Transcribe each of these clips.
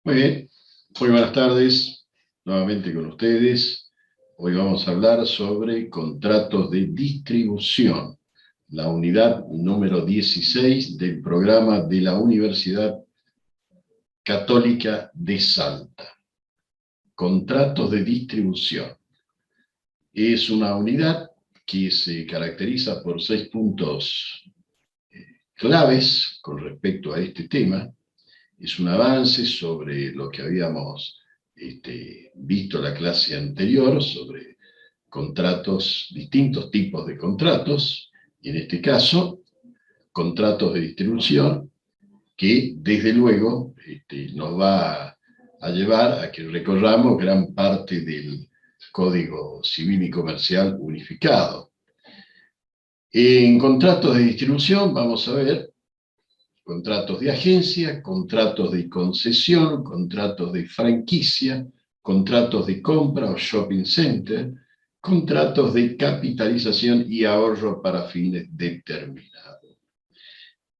Muy bien, muy buenas tardes, nuevamente con ustedes. Hoy vamos a hablar sobre contratos de distribución, la unidad número 16 del programa de la Universidad Católica de Salta. Contratos de distribución. Es una unidad que se caracteriza por 6 puntos claves con respecto a este tema. Es un avance sobre lo que habíamos visto en la clase anterior, sobre contratos, distintos tipos de contratos, y en este caso, contratos de distribución, que desde luego nos va a llevar a que recorramos gran parte del Código Civil y Comercial unificado. En contratos de distribución vamos a ver contratos de agencia, contratos de concesión, contratos de franquicia, contratos de compra o shopping center, contratos de capitalización y ahorro para fines determinados.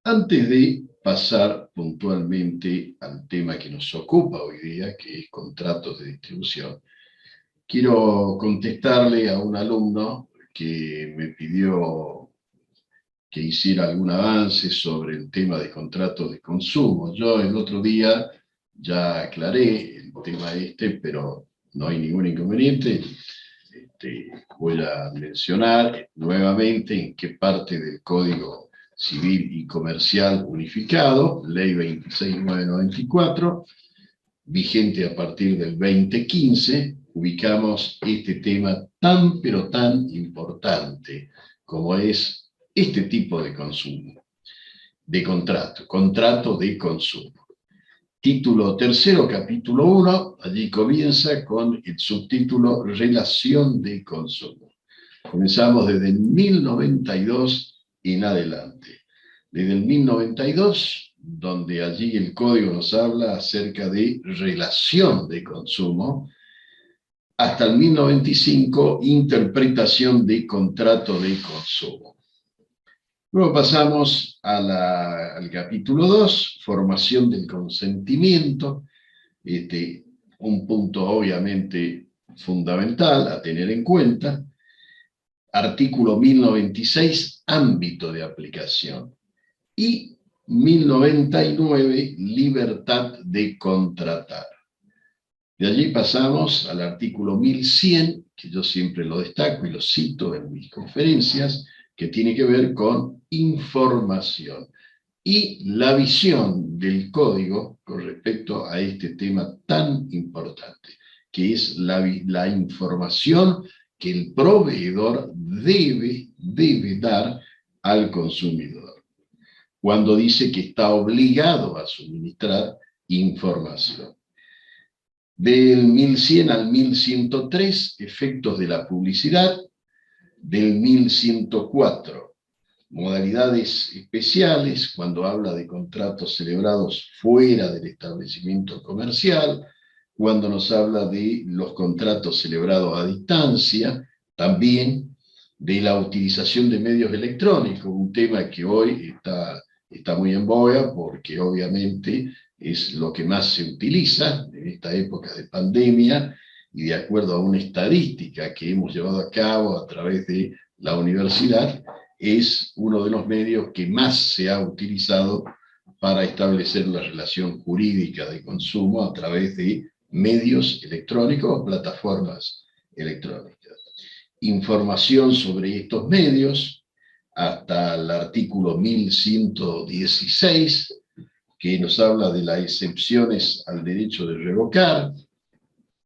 Antes de pasar puntualmente al tema que nos ocupa hoy día, que es contratos de distribución, quiero contestarle a un alumno que me pidió que hiciera algún avance sobre el tema de contratos de consumo. Yo el otro día ya aclaré el tema pero no hay ningún inconveniente. Voy a mencionar nuevamente en qué parte del Código Civil y Comercial Unificado, Ley 26994, vigente a partir del 2015, ubicamos este tema tan pero tan importante como es este tipo de consumo, de contrato de consumo. Título tercero, capítulo 1, allí comienza con el subtítulo Relación de consumo. Comenzamos desde el 1092 en adelante. Desde el 1092, donde allí el código nos habla acerca de relación de consumo, hasta el 1095, interpretación de contrato de consumo. Luego pasamos al capítulo 2, formación del consentimiento, un punto obviamente fundamental a tener en cuenta. Artículo 1096, ámbito de aplicación. Y 1099, libertad de contratar. De allí pasamos al artículo 1100, que yo siempre lo destaco y lo cito en mis conferencias, que tiene que ver con información y la visión del código con respecto a este tema tan importante, que es la información que el proveedor debe dar al consumidor, cuando dice que está obligado a suministrar información. Del 1100 al 1103, efectos de la publicidad. Del 1104, modalidades especiales, cuando habla de contratos celebrados fuera del establecimiento comercial, cuando nos habla de los contratos celebrados a distancia, también de la utilización de medios electrónicos, un tema que hoy está muy en boga porque obviamente es lo que más se utiliza en esta época de pandemia, y de acuerdo a una estadística que hemos llevado a cabo a través de la universidad, es uno de los medios que más se ha utilizado para establecer la relación jurídica de consumo a través de medios electrónicos o plataformas electrónicas. Información sobre estos medios, hasta el artículo 1116, que nos habla de las excepciones al derecho de revocar,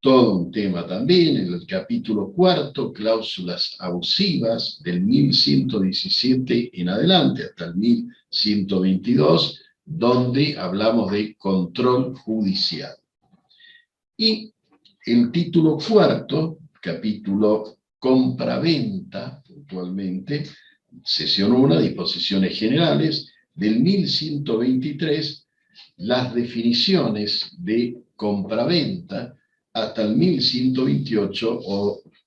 todo un tema también. En el capítulo 4, cláusulas abusivas, del 1117 en adelante hasta el 1122, donde hablamos de control judicial. Y el título 4, capítulo compra-venta, puntualmente, sesión 1, disposiciones generales, del 1123, las definiciones de compra-venta, hasta el 1128,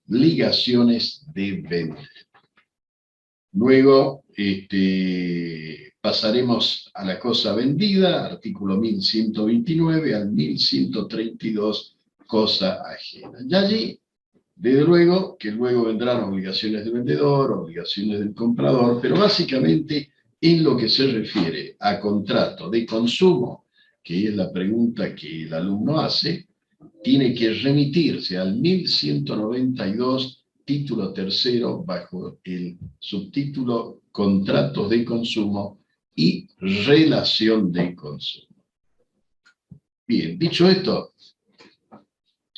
obligaciones de venta. Luego pasaremos a la cosa vendida, artículo 1129 al 1132, cosa ajena. Y allí, desde luego, que luego vendrán obligaciones del vendedor, obligaciones del comprador, pero básicamente en lo que se refiere a contrato de consumo, que es la pregunta que el alumno hace, tiene que remitirse al 1192, título tercero, bajo el subtítulo Contratos de consumo y relación de consumo. Bien, dicho esto,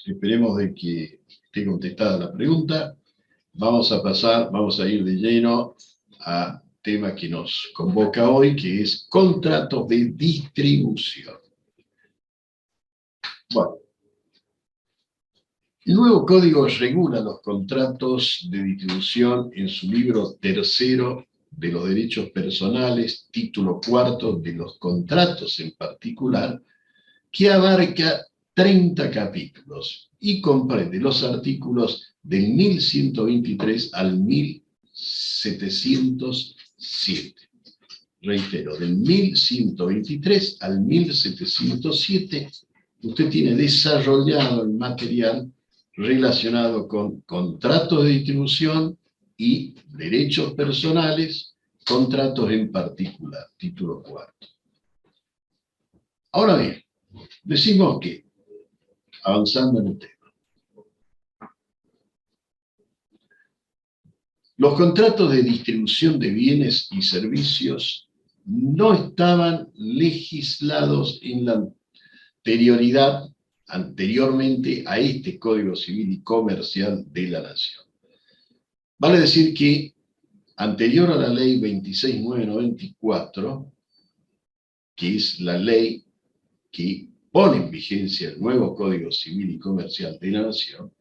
esperemos de que esté contestada la pregunta. Vamos a ir de lleno al tema que nos convoca hoy, que es contratos de distribución. Bueno, el nuevo código regula los contratos de distribución en su libro tercero de los derechos personales, título cuarto de los contratos en particular, que abarca 30 capítulos y comprende los artículos del 1123 al 1707. Reitero, del 1123 al 1707, usted tiene desarrollado el material relacionado con contratos de distribución y derechos personales, contratos en particular, título cuarto. Ahora bien, decimos que, avanzando en el tema, los contratos de distribución de bienes y servicios no estaban legislados en la anteriormente a este Código Civil y Comercial de la Nación. Vale decir que, anterior a la Ley 26.994, que es la ley que pone en vigencia el nuevo Código Civil y Comercial de la Nación,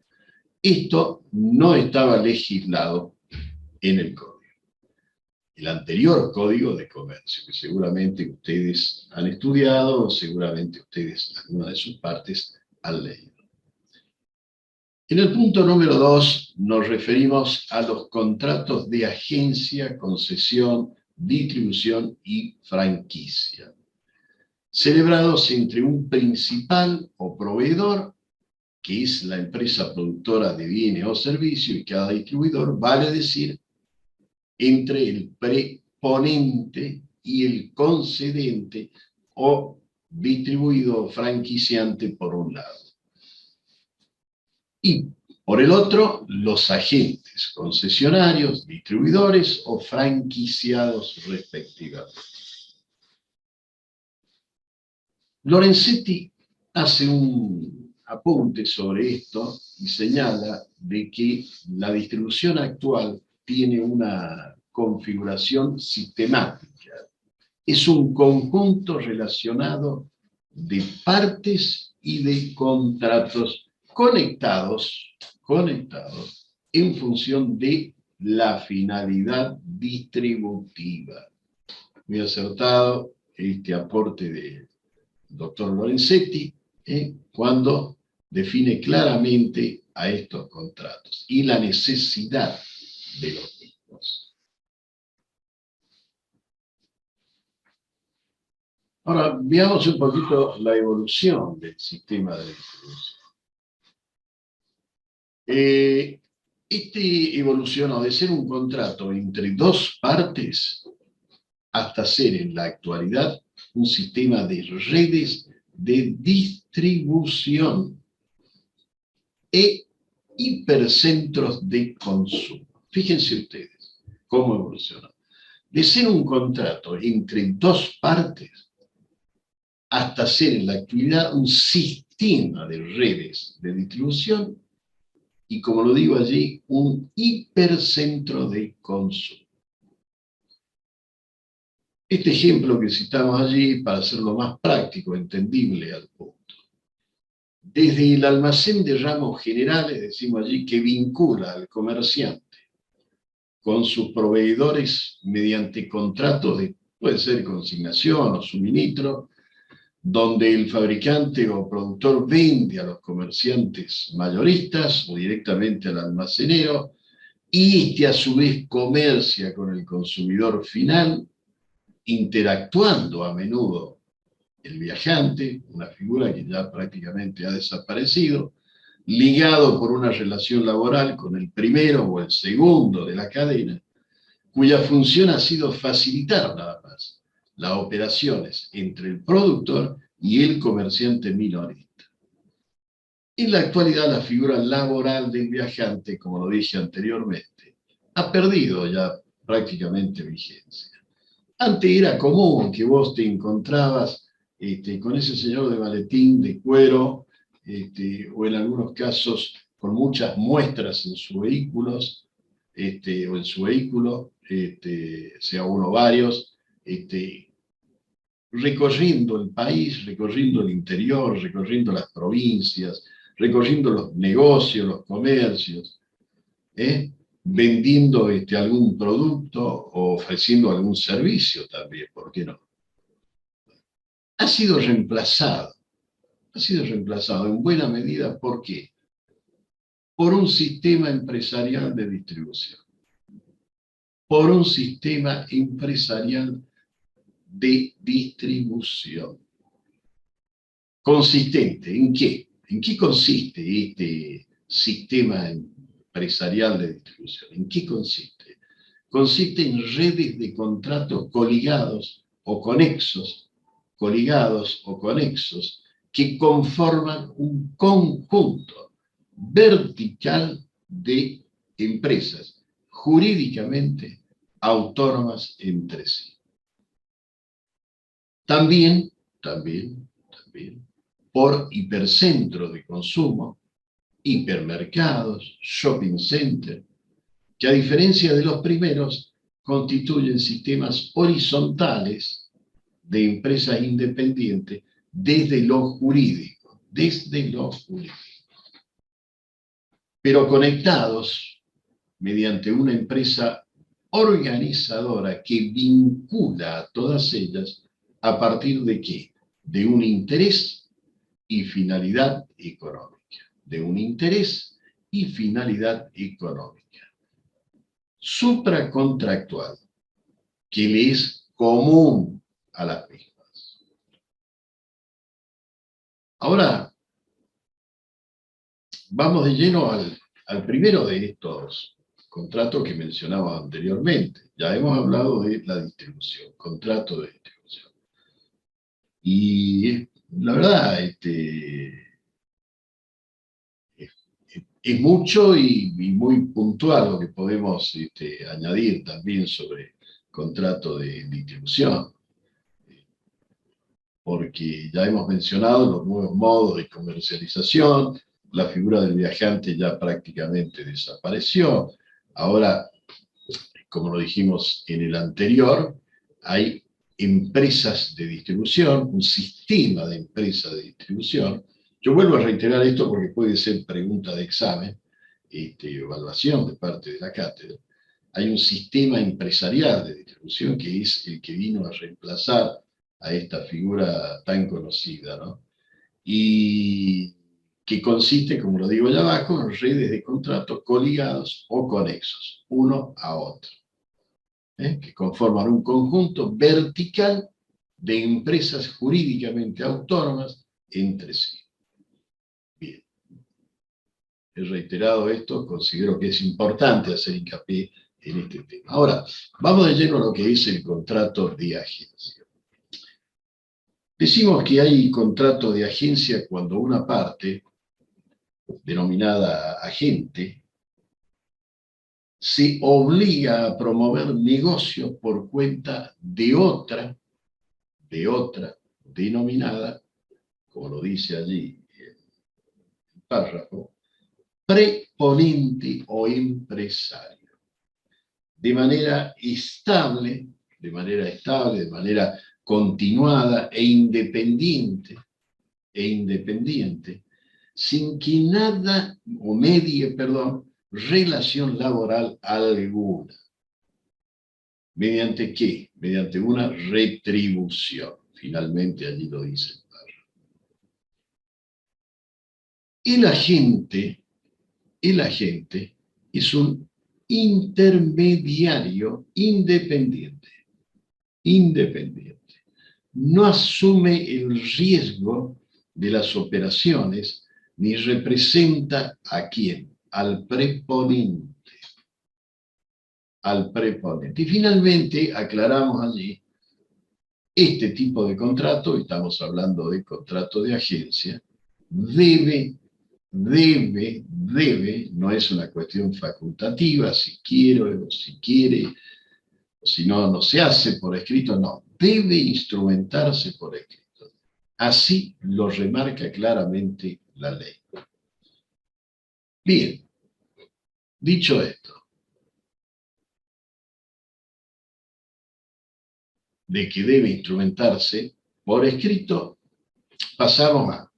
esto no estaba legislado en el Código. El anterior Código de Comercio, que seguramente ustedes han estudiado, o seguramente ustedes, alguna de sus partes, han leído. En el punto número 2 nos referimos a los contratos de agencia, concesión, distribución y franquicia, celebrados entre un principal o proveedor, que es la empresa productora de bienes o servicios, y cada distribuidor, vale decir, entre el preponente y el concedente o distribuido o franquiciante por un lado. Y por el otro, los agentes concesionarios, distribuidores o franquiciados respectivamente. Lorenzetti hace un apunte sobre esto y señala de que la distribución actual tiene una configuración sistemática. Es un conjunto relacionado de partes y de contratos conectados en función de la finalidad distributiva. Muy acertado este aporte del doctor Lorenzetti, cuando define claramente a estos contratos y la necesidad de los mismos. Ahora, veamos un poquito la evolución del sistema de distribución. Este evolucionó de ser un contrato entre dos partes hasta ser en la actualidad un sistema de redes de distribución e hipercentros de consumo. Fíjense ustedes cómo evolucionó. De ser un contrato entre dos partes hasta ser en la actualidad un sistema de redes de distribución y, como lo digo allí, un hipercentro de consumo. Este ejemplo que citamos allí, para hacerlo más práctico, entendible al punto. Desde el almacén de ramos generales, decimos allí, que vincula al comerciante con sus proveedores mediante contratos de, puede ser consignación o suministro, donde el fabricante o productor vende a los comerciantes mayoristas o directamente al almacenero, y este a su vez comercia con el consumidor final, interactuando a menudo el viajante, una figura que ya prácticamente ha desaparecido, ligado por una relación laboral con el primero o el segundo de la cadena, cuya función ha sido facilitar nada más las operaciones entre el productor y el comerciante minorista. En la actualidad, la figura laboral del viajante, como lo dije anteriormente, ha perdido ya prácticamente vigencia. Antes era común que vos te encontrabas con ese señor de maletín de cuero, o en algunos casos con muchas muestras en sus vehículos, o en su vehículo, sea uno o varios, recorriendo el país, recorriendo el interior, recorriendo las provincias, recorriendo los negocios, los comercios, vendiendo algún producto o ofreciendo algún servicio también, ¿por qué no? Ha sido reemplazado en buena medida, ¿por qué? Por un sistema empresarial de distribución, por un sistema empresarial de distribución. ¿Consistente en qué? ¿En qué consiste este sistema empresarial de distribución? ¿En qué consiste? Consiste en redes de contratos coligados o conexos, que conforman un conjunto vertical de empresas jurídicamente autónomas entre sí. También, por hipercentros de consumo, hipermercados, shopping centers, que a diferencia de los primeros, constituyen sistemas horizontales de empresas independientes desde lo jurídico, pero conectados mediante una empresa organizadora que vincula a todas ellas a partir de ¿qué? De un interés y finalidad económica. De un interés y finalidad económica. Supracontractual, que le es común a las mismas. Ahora, vamos de lleno al primero de estos contratos que mencionaba anteriormente. Ya hemos hablado de la distribución, contrato de distribución. Y la verdad, es mucho y muy puntual lo que podemos añadir también sobre contrato de distribución, porque ya hemos mencionado los nuevos modos de comercialización, la figura del viajante ya prácticamente desapareció. Ahora, como lo dijimos en el anterior, hay empresas de distribución, un sistema de empresas de distribución. Yo vuelvo a reiterar esto porque puede ser pregunta de examen, evaluación de parte de la cátedra. Hay un sistema empresarial de distribución que es el que vino a reemplazar a esta figura tan conocida, ¿no? Y que consiste, como lo digo allá abajo, en redes de contratos coligados o conexos, uno a otro, que conforman un conjunto vertical de empresas jurídicamente autónomas entre sí. Bien, he reiterado esto, considero que es importante hacer hincapié en este tema. Ahora, vamos de lleno a lo que es el contrato de agencia. Decimos que hay contrato de agencia cuando una parte, denominada agente, se obliga a promover negocios por cuenta de otra denominada, como lo dice allí el párrafo, preponente o empresario, de manera estable, de manera continuada e independiente, sin que nada, o medie, relación laboral alguna. ¿Mediante qué? Mediante una retribución. Finalmente allí lo dice el párrafo. El agente es un intermediario independiente. independiente. No asume el riesgo de las operaciones, ni representa ¿a quién? Al preponente. Al preponente. Y finalmente, aclaramos allí, este tipo de contrato, estamos hablando de contrato de agencia, debe, no es una cuestión facultativa, si quiero o si quiere, o si no, no se hace por escrito, no, debe instrumentarse por escrito. Así lo remarca claramente la ley. Bien, dicho esto, de que debe instrumentarse por escrito, pasamos a.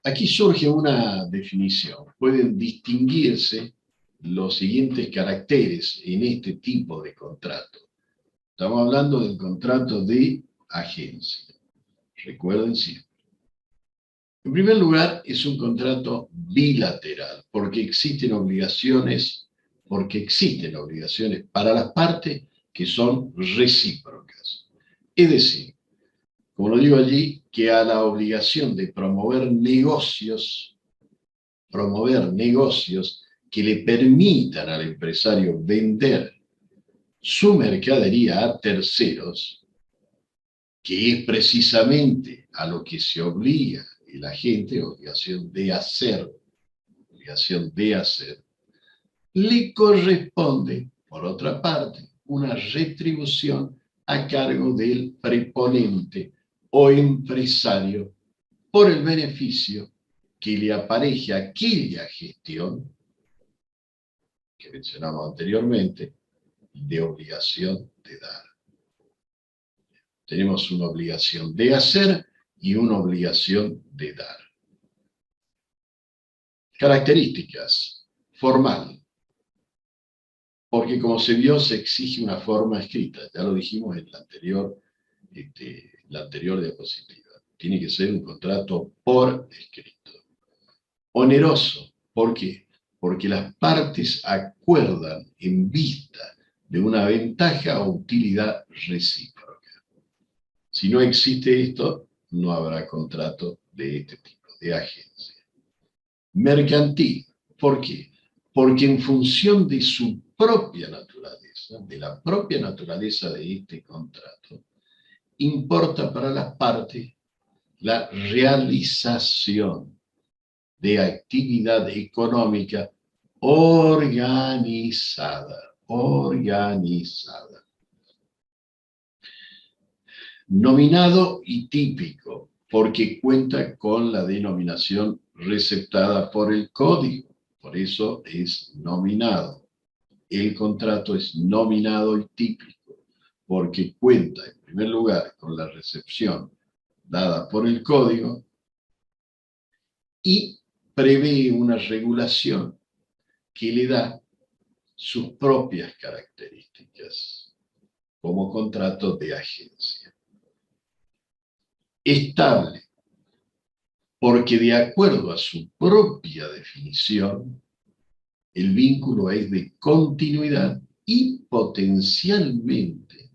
Aquí surge una definición. Pueden distinguirse los siguientes caracteres en este tipo de contrato. Estamos hablando del contrato de agencia. Recuerden siempre. En primer lugar, es un contrato bilateral, porque existen obligaciones para las partes que son recíprocas. Es decir, como lo digo allí, que a la obligación de promover negocios que le permitan al empresario vender su mercadería a terceros, que es precisamente a lo que se obliga el agente, obligación de hacer, le corresponde, por otra parte, una retribución a cargo del preponente o empresario por el beneficio que le apareje a aquella gestión que mencionamos anteriormente, de obligación de dar. Tenemos una obligación de hacer y una obligación de dar. Características. Formal. Porque como se vio, se exige una forma escrita. Ya lo dijimos en la anterior diapositiva. Tiene que ser un contrato por escrito. Oneroso. ¿Por qué? Porque las partes acuerdan en vista de una ventaja o utilidad recíproca. Si no existe esto, no habrá contrato de este tipo, de agencia. Mercantil. ¿Por qué? Porque en función de su propia naturaleza, de la propia naturaleza de este contrato, importa para las partes la realización de actividad económica organizada. Nominado y típico, porque cuenta con la denominación receptada por el código. Por eso es nominado. El contrato es nominado y típico, porque cuenta, en primer lugar, con la recepción dada por el código y prevé una regulación que le da sus propias características como contrato de agencia. Estable, porque de acuerdo a su propia definición, el vínculo es de continuidad y potencialmente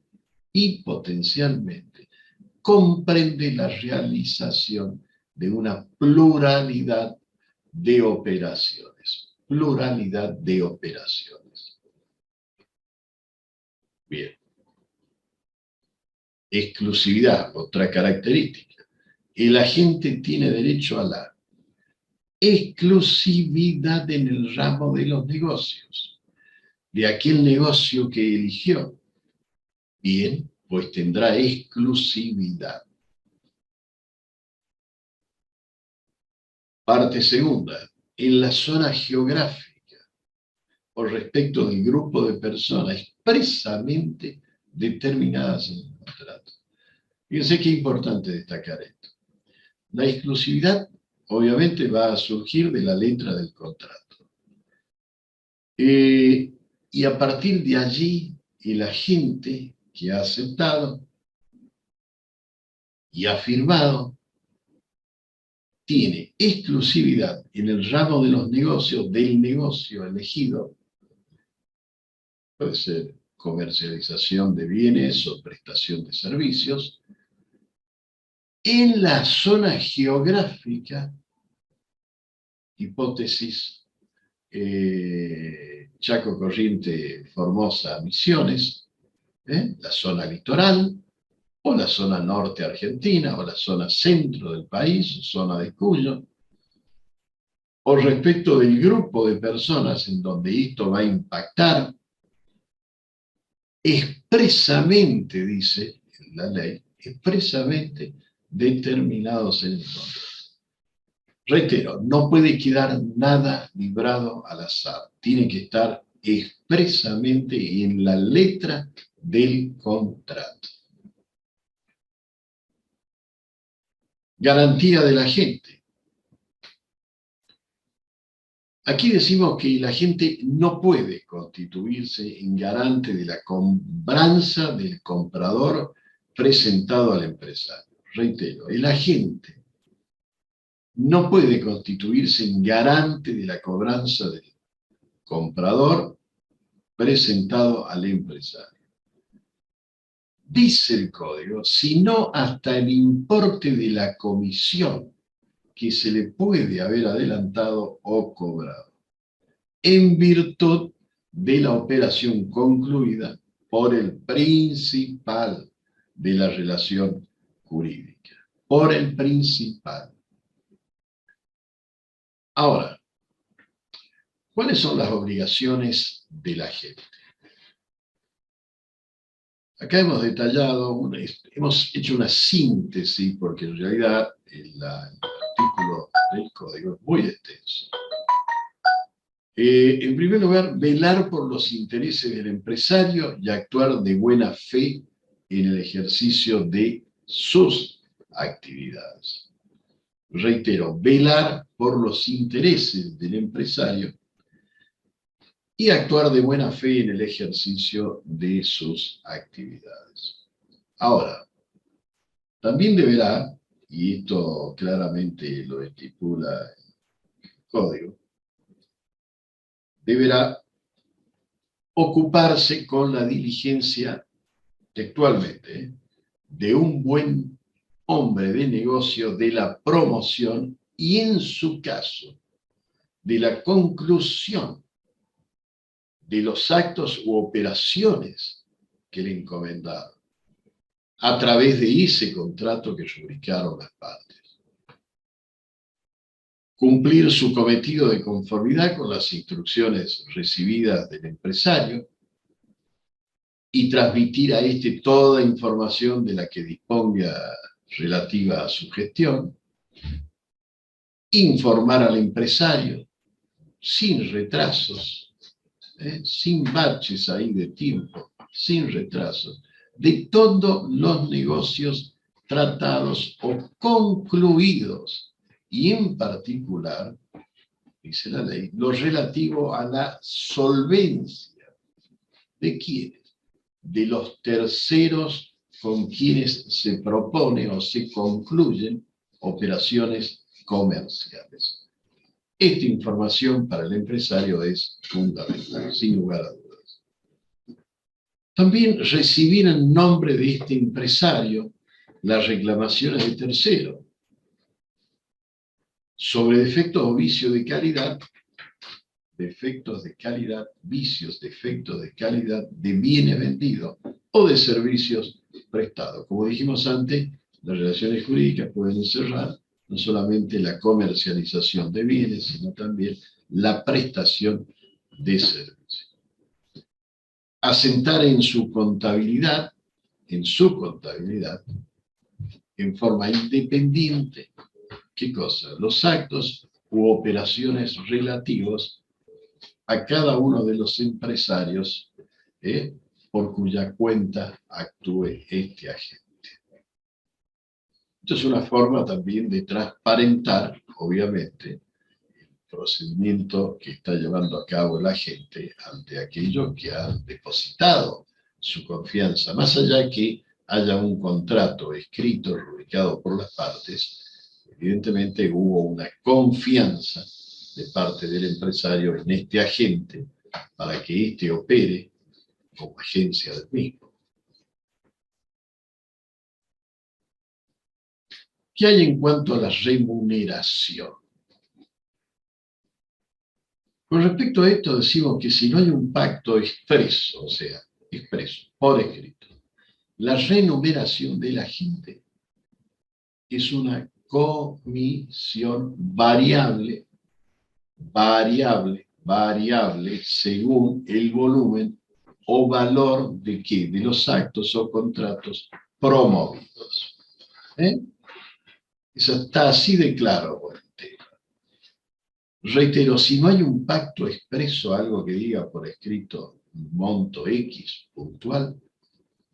comprende la realización de una pluralidad de operaciones. Bien. Exclusividad, otra característica. El agente tiene derecho a la exclusividad en el ramo de los negocios, de aquel negocio que eligió. Bien, pues tendrá exclusividad. Parte segunda, en la zona geográfica o respecto del grupo de personas expresamente determinadas en el contrato. Fíjense qué importante destacar esto. La exclusividad obviamente va a surgir de la letra del contrato. Y a partir de allí, el agente que ha aceptado y ha firmado tiene exclusividad en el ramo de los negocios, del negocio elegido. Puede ser comercialización de bienes o prestación de servicios en la zona geográfica, hipótesis, Chaco, Corrientes, Formosa, Misiones, la zona litoral, o la zona norte argentina, o la zona centro del país, o zona de Cuyo, o respecto del grupo de personas en donde esto va a impactar, expresamente, dice la ley, expresamente determinados en el contrato. Reitero, no puede quedar nada librado al azar, tiene que estar expresamente en la letra del contrato. Garantía del agente. Aquí decimos que el agente no puede constituirse en garante de la cobranza del comprador presentado al empresario. Reitero, el agente no puede constituirse en garante de la cobranza del comprador presentado al empresario. Dice el código, sino hasta el importe de la comisión que se le puede haber adelantado o cobrado, en virtud de la operación concluida por el principal de la relación jurídica. Por el principal. Ahora, ¿cuáles son las obligaciones del agente? Acá hemos detallado, hemos hecho una síntesis, porque en realidad el artículo del código es muy extenso. En primer lugar, velar por los intereses del empresario y actuar de buena fe en el ejercicio de sus actividades. Reitero, velar por los intereses del empresario y actuar de buena fe en el ejercicio de sus actividades. Ahora, también deberá, y esto claramente lo estipula el código, deberá ocuparse con la diligencia, textualmente, de un buen hombre de negocio de la promoción y, en su caso, de la conclusión de los actos u operaciones que le encomendaron, a través de ese contrato que rubricaron las partes. Cumplir su cometido de conformidad con las instrucciones recibidas del empresario y transmitir a éste toda información de la que disponga relativa a su gestión. Informar al empresario sin retrasos, sin baches ahí de tiempo, sin retrasos, de todos los negocios tratados o concluidos, y en particular, dice la ley, lo relativo a la solvencia. ¿De quiénes? De los terceros con quienes se propone o se concluyen operaciones comerciales. Esta información para el empresario es fundamental, sin lugar a dudas. También recibir en nombre de este empresario las reclamaciones de tercero sobre defectos o vicios de calidad, vicios, defectos de calidad de bienes vendidos o de servicios prestados. Como dijimos antes, las relaciones jurídicas pueden encerrar no solamente la comercialización de bienes, sino también la prestación de servicios. Asentar en su contabilidad, en forma independiente, ¿qué cosa? Los actos u operaciones relativos a cada uno de los empresarios por cuya cuenta actúe este agente. Esto es una forma también de transparentar, obviamente, el procedimiento que está llevando a cabo el agente ante aquellos que han depositado su confianza, más allá que haya un contrato escrito, rubricado por las partes. Evidentemente hubo una confianza de parte del empresario en este agente para que éste opere como agencia del mismo. ¿Qué hay en cuanto a la remuneración? Con respecto a esto decimos que si no hay un pacto expreso, o sea, expreso, por escrito, la remuneración de la gente es una comisión variable, según el volumen o valor de qué, de los actos o contratos promovidos. Eso está así de claro por el tema. Reitero, si no hay un pacto expreso, algo que diga por escrito monto X puntual,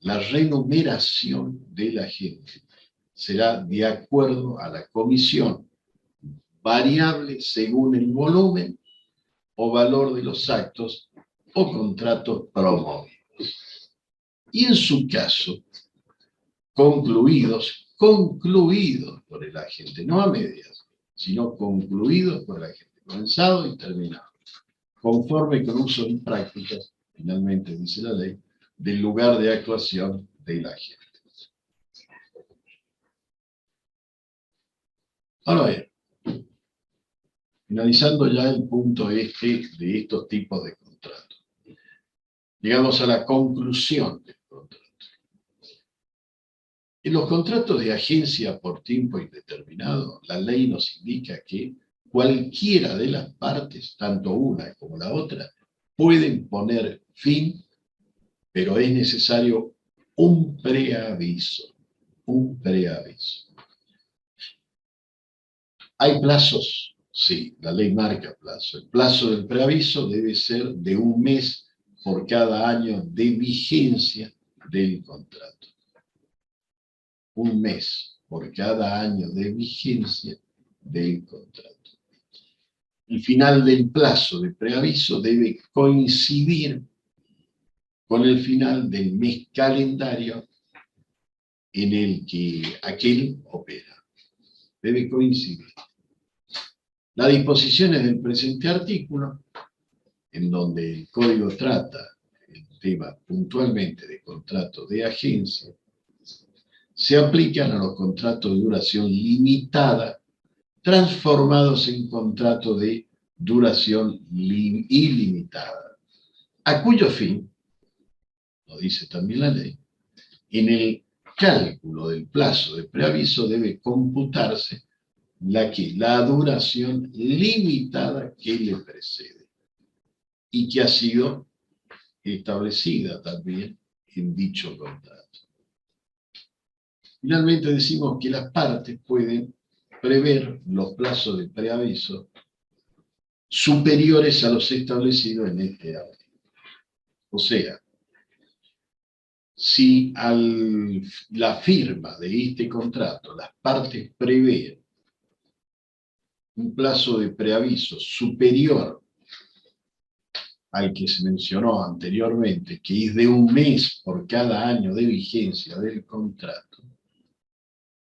la remuneración de la gente será de acuerdo a la comisión variable según el volumen o valor de los actos o contratos promovidos. Y en su caso, concluidos por el agente, no a medias, sino concluidos por el agente, comenzado y terminado, conforme con usos y prácticas, finalmente dice la ley, del lugar de actuación del agente. Ahora bien, finalizando ya el punto de estos tipos de contratos, llegamos a la conclusión del contrato. En los contratos de agencia por tiempo indeterminado, la ley nos indica que cualquiera de las partes, tanto una como la otra, pueden poner fin, pero es necesario un preaviso. Un preaviso. ¿Hay plazos? Sí, la ley marca plazo. El plazo del preaviso debe ser de 1 mes por cada año de vigencia del contrato. 1 mes por cada año de vigencia del contrato. El final del plazo de preaviso debe coincidir con el final del mes calendario en el que aquel opera. Debe coincidir. Las disposiciones del presente artículo, en donde el Código trata el tema puntualmente de contratos de agencia, se aplican a los contratos de duración limitada, transformados en contratos de duración ilimitada, a cuyo fin, lo dice también la ley, en el cálculo del plazo de preaviso debe computarse la duración limitada que le precede y que ha sido establecida también en dicho contrato. Finalmente decimos que las partes pueden prever los plazos de preaviso superiores a los establecidos en este artículo. O sea, si la firma de este contrato las partes prevén un plazo de preaviso superior al que se mencionó anteriormente, que es de 1 mes por cada año de vigencia del contrato,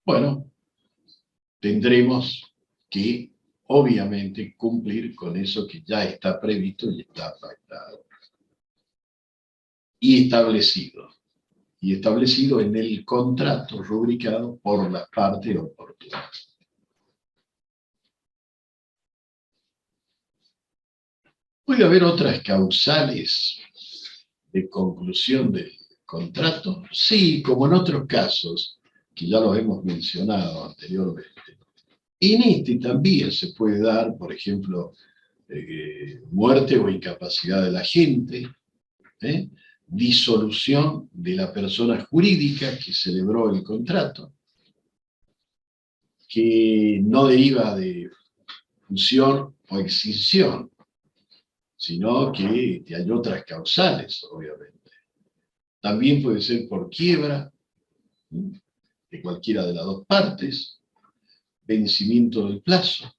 bueno, tendremos que, obviamente, cumplir con eso que ya está previsto y está pactado. Y establecido en el contrato rubricado por las partes oportunas. ¿Puede haber otras causales de conclusión del contrato? Sí, como en otros casos, que ya los hemos mencionado anteriormente. En este también se puede dar, por ejemplo, muerte o incapacidad del agente, disolución de la persona jurídica que celebró el contrato, que no deriva de fusión o extinción, sino que hay otras causales, obviamente. También puede ser por quiebra de cualquiera de las dos partes, vencimiento del plazo,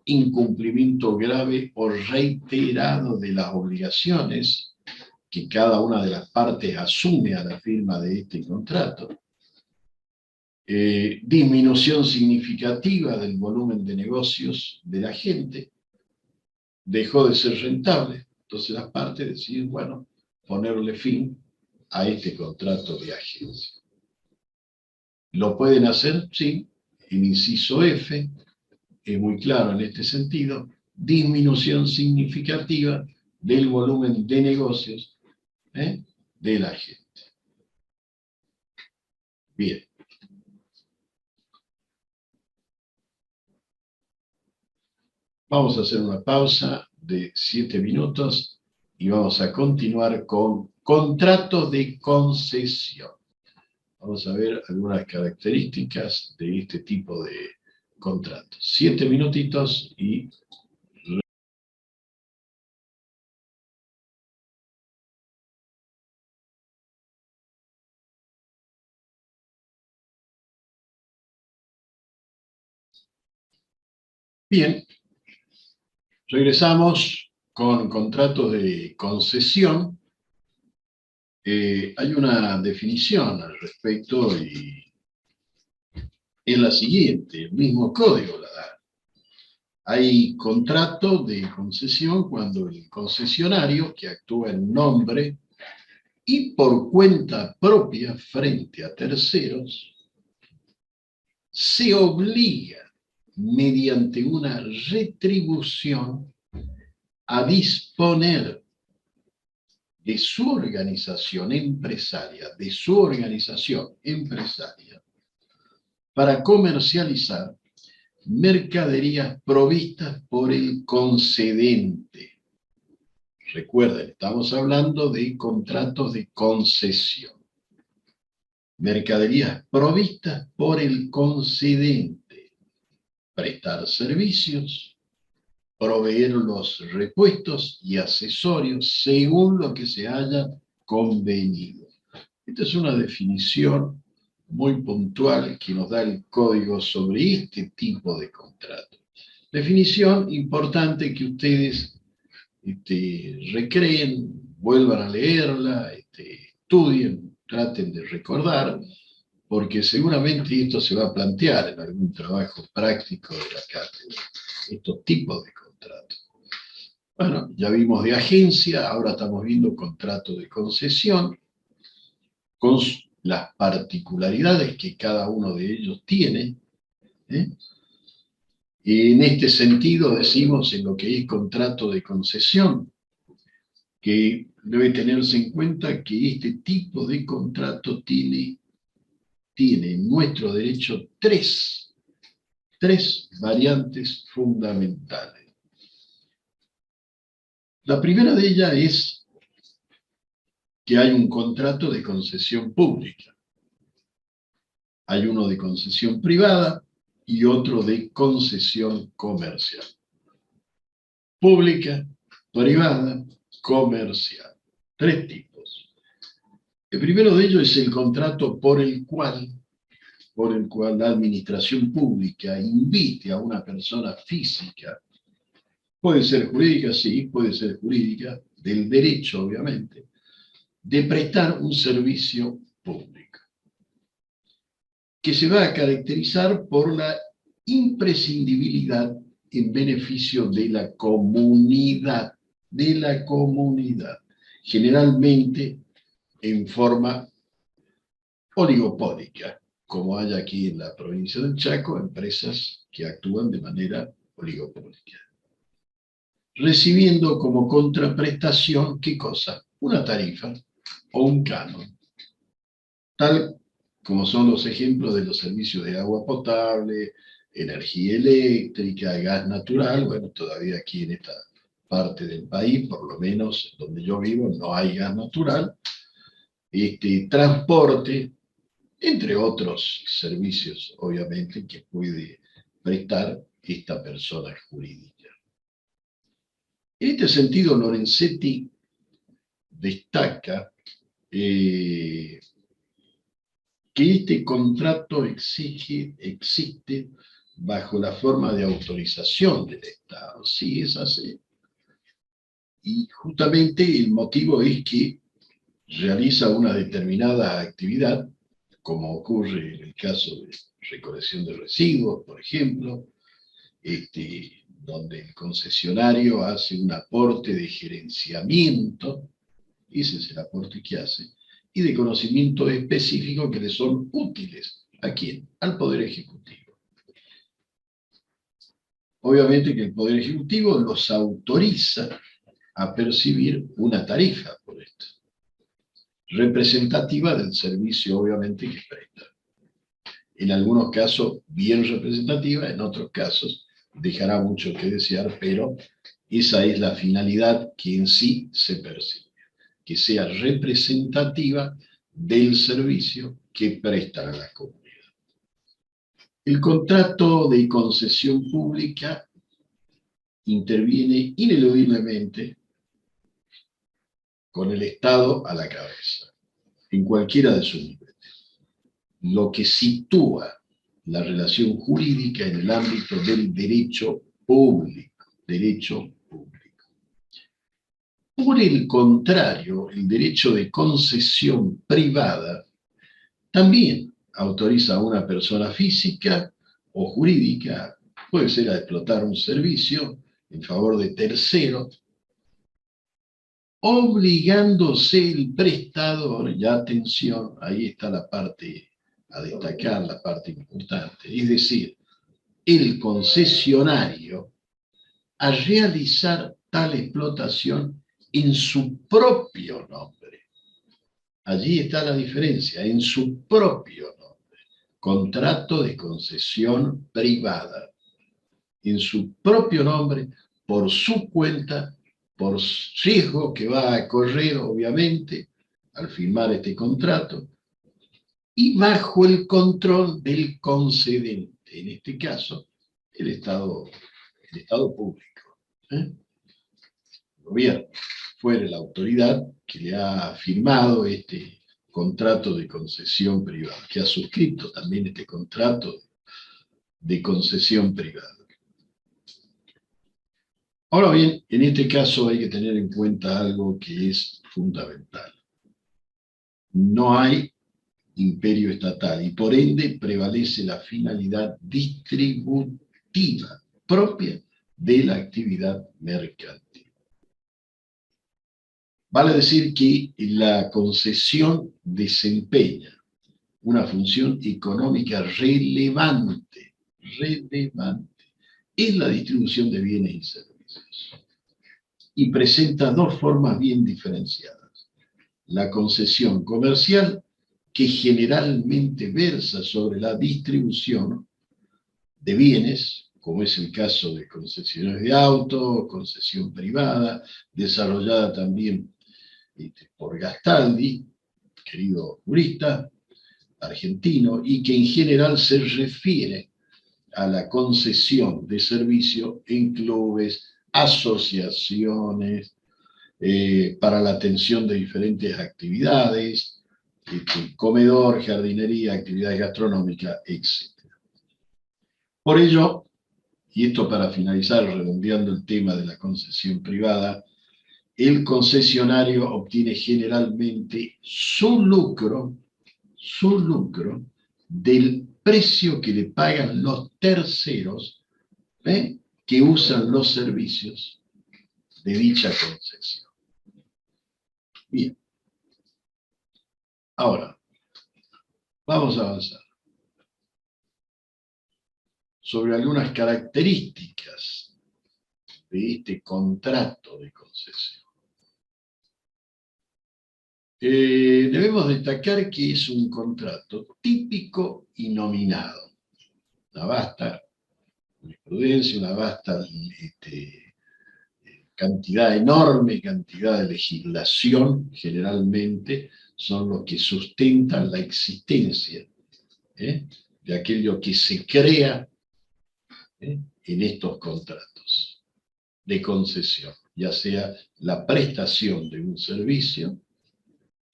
incumplimiento grave o reiterado de las obligaciones que cada una de las partes asume a la firma de este contrato, disminución significativa del volumen de negocios de la gente, dejó de ser rentable, entonces las partes deciden, bueno, ponerle fin a este contrato de agencia. ¿Lo pueden hacer? Sí. El inciso F es muy claro en este sentido: disminución significativa del volumen de negocios de la gente. Bien. Vamos a hacer una pausa de 7 minutos y vamos a continuar con contratos de concesión. Vamos a ver algunas características de este tipo de contratos. 7 minutitos y... Bien, regresamos con contratos de concesión. Hay una definición al respecto y es la siguiente: el mismo código la da. Hay contrato de concesión cuando el concesionario, que actúa en nombre y por cuenta propia frente a terceros, se obliga mediante una retribución a disponer de su organización empresaria, para comercializar mercaderías provistas por el concedente. Recuerden, estamos hablando de contratos de concesión. Mercaderías provistas por el concedente. Prestar servicios, proveer los repuestos y accesorios según lo que se haya convenido. Esta es una definición muy puntual que nos da el código sobre este tipo de contrato. Definición importante que ustedes recreen, vuelvan a leerla, estudien, traten de recordar, porque seguramente esto se va a plantear en algún trabajo práctico de la cátedra, estos tipos de contratos. Bueno, ya vimos de agencia, ahora estamos viendo contrato de concesión, con las particularidades que cada uno de ellos tiene. En este sentido decimos, en lo que es contrato de concesión, que debe tenerse en cuenta que este tipo de contrato tiene en nuestro derecho tres variantes fundamentales. La primera de ellas es que hay un contrato de concesión pública. Hay uno de concesión privada y otro de concesión comercial. Pública, privada, comercial. 3 tipos. El primero de ellos es el contrato por el cual la administración pública invite a una persona física, puede ser jurídica, sí, puede ser jurídica, del derecho, obviamente, de prestar un servicio público, que se va a caracterizar por la imprescindibilidad en beneficio de la comunidad, generalmente en forma oligopólica, como hay aquí en la provincia del Chaco, empresas que actúan de manera oligopólica. Recibiendo como contraprestación, ¿qué cosa? Una tarifa o un canon, tal como son los ejemplos de los servicios de agua potable, energía eléctrica, gas natural. Bueno, todavía aquí en esta parte del país, por lo menos donde yo vivo, no hay gas natural. Transporte, entre otros servicios, obviamente, que puede prestar esta persona jurídica. En este sentido, Lorenzetti destaca que este contrato existe bajo la forma de autorización del Estado. Sí, es así. Y justamente el motivo es que realiza una determinada actividad, como ocurre en el caso de recolección de residuos, por ejemplo, donde el concesionario hace un aporte de gerenciamiento ese es el aporte que hace, y de conocimientos específicos que le son útiles. ¿A quién? Al Poder Ejecutivo. Obviamente que el Poder Ejecutivo los autoriza a percibir una tarifa por esto, representativa del servicio, obviamente, que presta. En algunos casos, bien representativa, en otros casos, dejará mucho que desear, pero esa es la finalidad que en sí se percibe, que sea representativa del servicio que prestan a la comunidad. El contrato de concesión pública interviene ineludiblemente con el Estado a la cabeza, en cualquiera de sus niveles, lo que sitúa la relación jurídica en el ámbito del derecho público. Derecho público. Por el contrario, el derecho de concesión privada también autoriza a una persona física o jurídica, puede ser a explotar un servicio en favor de terceros, obligándose el prestador, y atención, ahí está la parte a destacar, la parte importante, es decir, el concesionario a realizar tal explotación en su propio nombre. Allí está la diferencia, en su propio nombre. Contrato de concesión privada. En su propio nombre, por su cuenta, por riesgo que va a correr, obviamente, al firmar este contrato, y bajo el control del concedente, en este caso, el Estado público. El gobierno fuera la autoridad que le ha firmado este contrato de concesión privada, que ha suscrito también este contrato de concesión privada. Ahora bien, en este caso hay que tener en cuenta algo que es fundamental. No hay imperio estatal y por ende prevalece la finalidad distributiva propia de la actividad mercantil. Vale decir que la concesión desempeña una función económica relevante, en la distribución de bienes y servicios. Y presenta dos formas bien diferenciadas. La concesión comercial, que generalmente versa sobre la distribución de bienes, como es el caso de concesiones de autos, concesión privada, desarrollada también por Gastaldi, querido jurista argentino, y que en general se refiere a la concesión de servicio en clubes, asociaciones, para la atención de diferentes actividades, comedor, jardinería, actividades gastronómicas, etc. Por ello, y esto para finalizar, redondeando el tema de la concesión privada, el concesionario obtiene generalmente su lucro del precio que le pagan los terceros que usan los servicios de dicha concesión. Bien, ahora vamos a avanzar sobre algunas características de este contrato de concesión. Debemos destacar que es un contrato típico y nominado. Una vasta jurisprudencia, una vasta enorme cantidad de legislación, generalmente, son los que sustentan la existencia de aquello que se crea en estos contratos de concesión, ya sea la prestación de un servicio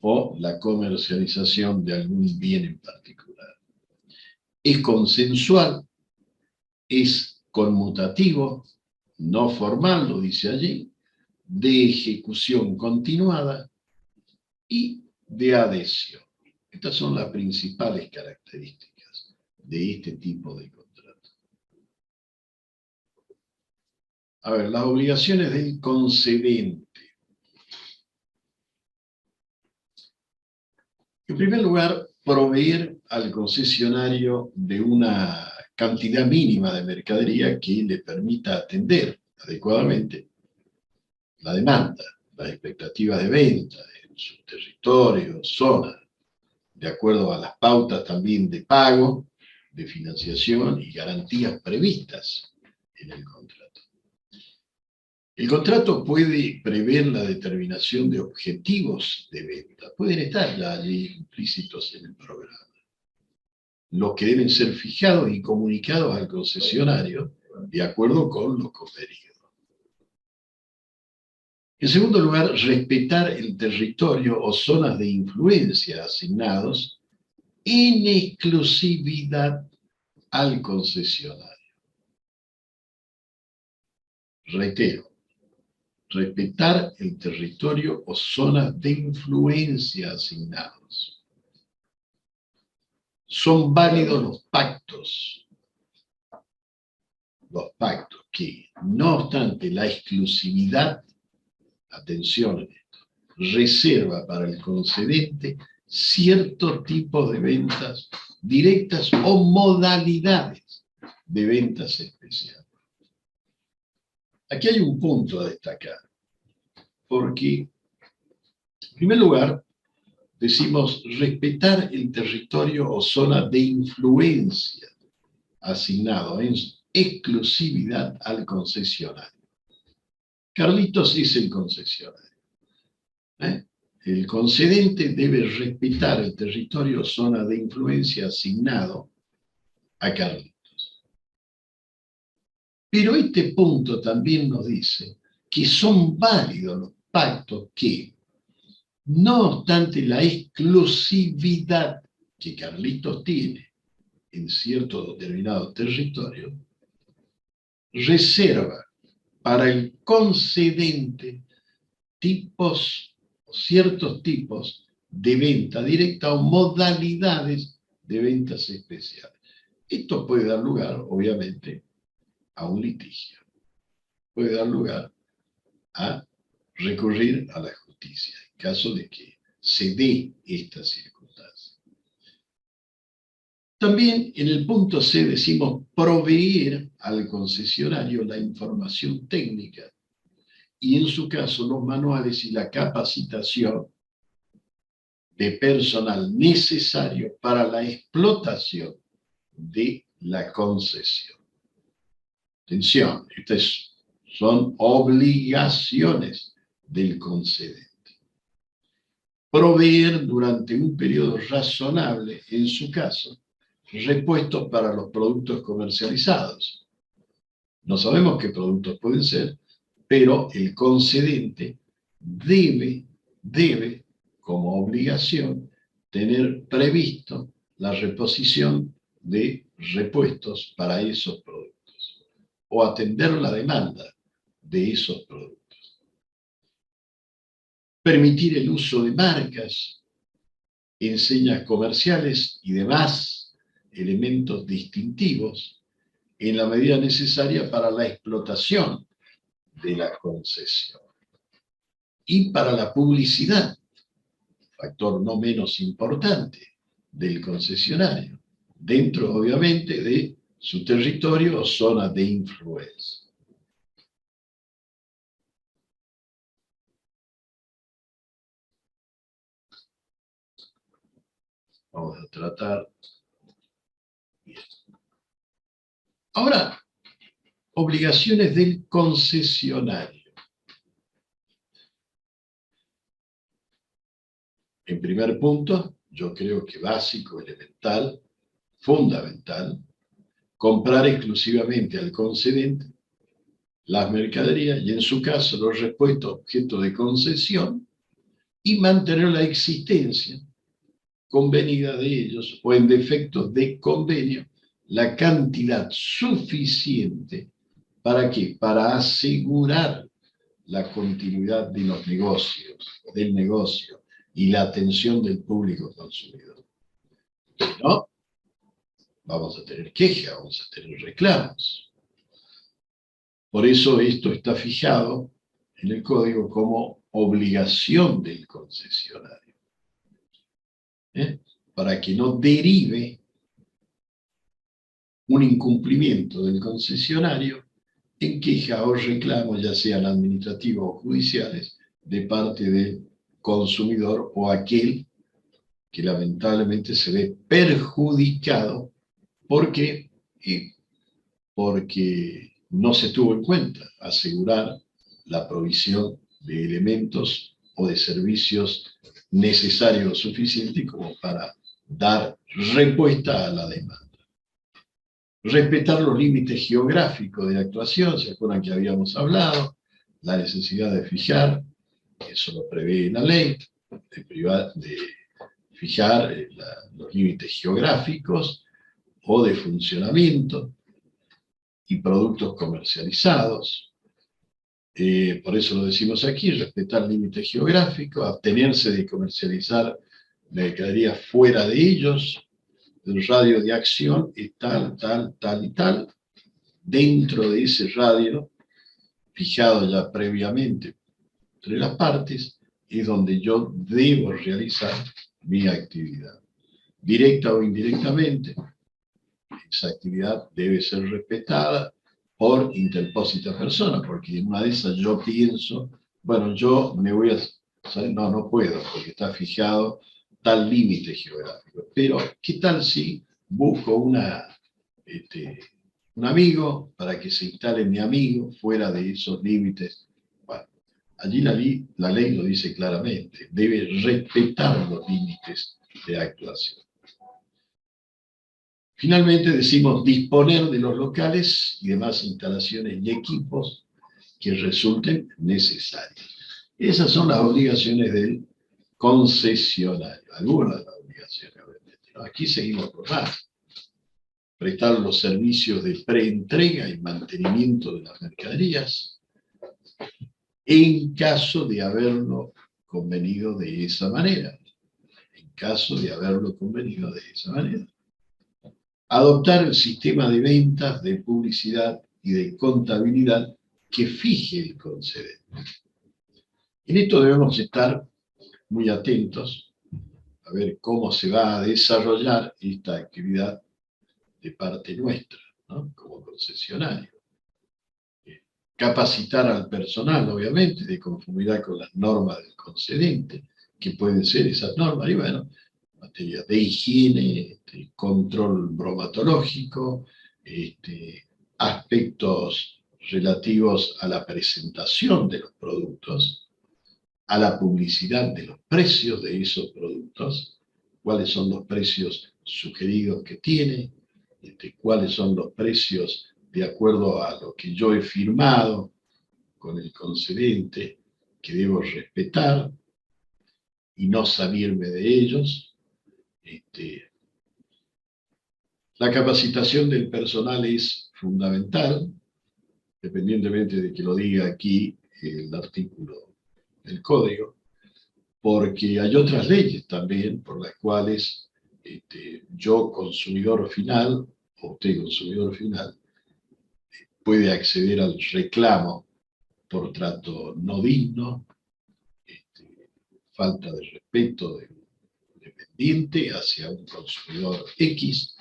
o la comercialización de algún bien en particular. Es consensual, es conmutativo, no formal, lo dice allí, de ejecución continuada y de adhesión. Estas son las principales características de este tipo de contrato. A ver, las obligaciones del concedente. En primer lugar, proveer al concesionario de una cantidad mínima de mercadería que le permita atender adecuadamente la demanda, las expectativas de venta en su territorio, zona, de acuerdo a las pautas también de pago, de financiación y garantías previstas en el contrato. El contrato puede prever la determinación de objetivos de venta, pueden estar ya allí implícitos en el programa, los que deben ser fijados y comunicados al concesionario de acuerdo con lo conferido. En segundo lugar, respetar el territorio o zonas de influencia asignados en exclusividad al concesionario. Reitero, respetar el territorio o zonas de influencia asignados. Son válidos los pactos que, no obstante la exclusividad, atención en esto, reserva para el concedente ciertos tipos de ventas directas o modalidades de ventas especiales. Aquí hay un punto a destacar, porque, en primer lugar, decimos respetar el territorio o zona de influencia asignado en exclusividad al concesionario. Carlitos es el concesionario. El concedente debe respetar el territorio o zona de influencia asignado a Carlitos. Pero este punto también nos dice que son válidos los pactos que, no obstante la exclusividad que Carlitos tiene en cierto determinado territorio, reserva para el concedente ciertos tipos de venta directa o modalidades de ventas especiales. Esto puede dar lugar, obviamente, a un litigio. Puede dar lugar a recurrir a la justicia, en caso de que se dé esta circunstancia. También en el punto C decimos proveer al concesionario la información técnica y en su caso los manuales y la capacitación de personal necesario para la explotación de la concesión. Atención, estas son obligaciones del concedente. Proveer durante un periodo razonable, en su caso, repuestos para los productos comercializados. No sabemos qué productos pueden ser, pero el concedente debe, como obligación, tener previsto la reposición de repuestos para esos productos o atender la demanda de esos productos. Permitir el uso de marcas, enseñas comerciales y demás elementos distintivos en la medida necesaria para la explotación de la concesión. Y para la publicidad, factor no menos importante del concesionario, dentro obviamente de su territorio o zona de influencia. Vamos a tratar. Ahora, obligaciones del concesionario. En primer punto, yo creo que básico, elemental, fundamental, comprar exclusivamente al concedente las mercaderías y en su caso los repuestos objeto de concesión y mantener la existencia convenida de ellos o en defecto de convenio la cantidad suficiente ¿para qué? Para asegurar la continuidad de los negocios, del negocio y la atención del público consumidor. Si no, vamos a tener quejas, vamos a tener reclamos. Por eso esto está fijado en el código como obligación del concesionario. para que no derive un incumplimiento del concesionario en queja o reclamo, ya sean administrativos o judiciales, de parte del consumidor o aquel que lamentablemente se ve perjudicado porque, porque no se tuvo en cuenta asegurar la provisión de elementos o de servicios necesarios o suficientes como para dar respuesta a la demanda. Respetar los límites geográficos de la actuación, ¿se acuerdan que habíamos hablado? La necesidad de fijar, eso lo prevé la ley, de fijar los límites geográficos o de funcionamiento y productos comercializados. Por eso lo decimos aquí, respetar límites geográficos, abstenerse de comercializar mercadería fuera de ellos, el radio de acción es tal, tal, tal y tal. Dentro de ese radio, fijado ya previamente entre las partes, es donde yo debo realizar mi actividad. Directa o indirectamente, esa actividad debe ser respetada por interpósita persona, porque en una de esas yo pienso, bueno, yo me voy a salir, no puedo, porque está fijado tal límite geográfico. Pero, ¿qué tal si busco un amigo para que se instale mi amigo fuera de esos límites? Bueno, allí la ley lo dice claramente, debe respetar los límites de actuación. Finalmente decimos disponer de los locales y demás instalaciones y equipos que resulten necesarios. Esas son las obligaciones del concesionario, algunas de las obligaciones. Aquí seguimos por más. Prestar los servicios de preentrega y mantenimiento de las mercaderías en caso de haberlo convenido de esa manera. En caso de haberlo convenido de esa manera. Adoptar el sistema de ventas, de publicidad y de contabilidad que fije el concedente. En esto debemos estar muy atentos a ver cómo se va a desarrollar esta actividad de parte nuestra, ¿no? Como concesionario. Capacitar al personal, obviamente, de conformidad con las normas del concedente, que pueden ser esas normas, y bueno, materia de higiene, control bromatológico, aspectos relativos a la presentación de los productos, a la publicidad de los precios de esos productos, cuáles son los precios sugeridos que tiene, cuáles son los precios de acuerdo a lo que yo he firmado con el concedente, que debo respetar y no salirme de ellos. La capacitación del personal es fundamental, dependientemente de que lo diga aquí el artículo del código, porque hay otras leyes también por las cuales yo, consumidor final, o usted, consumidor final, puede acceder al reclamo por trato no digno, falta de respeto del dependiente hacia un consumidor X,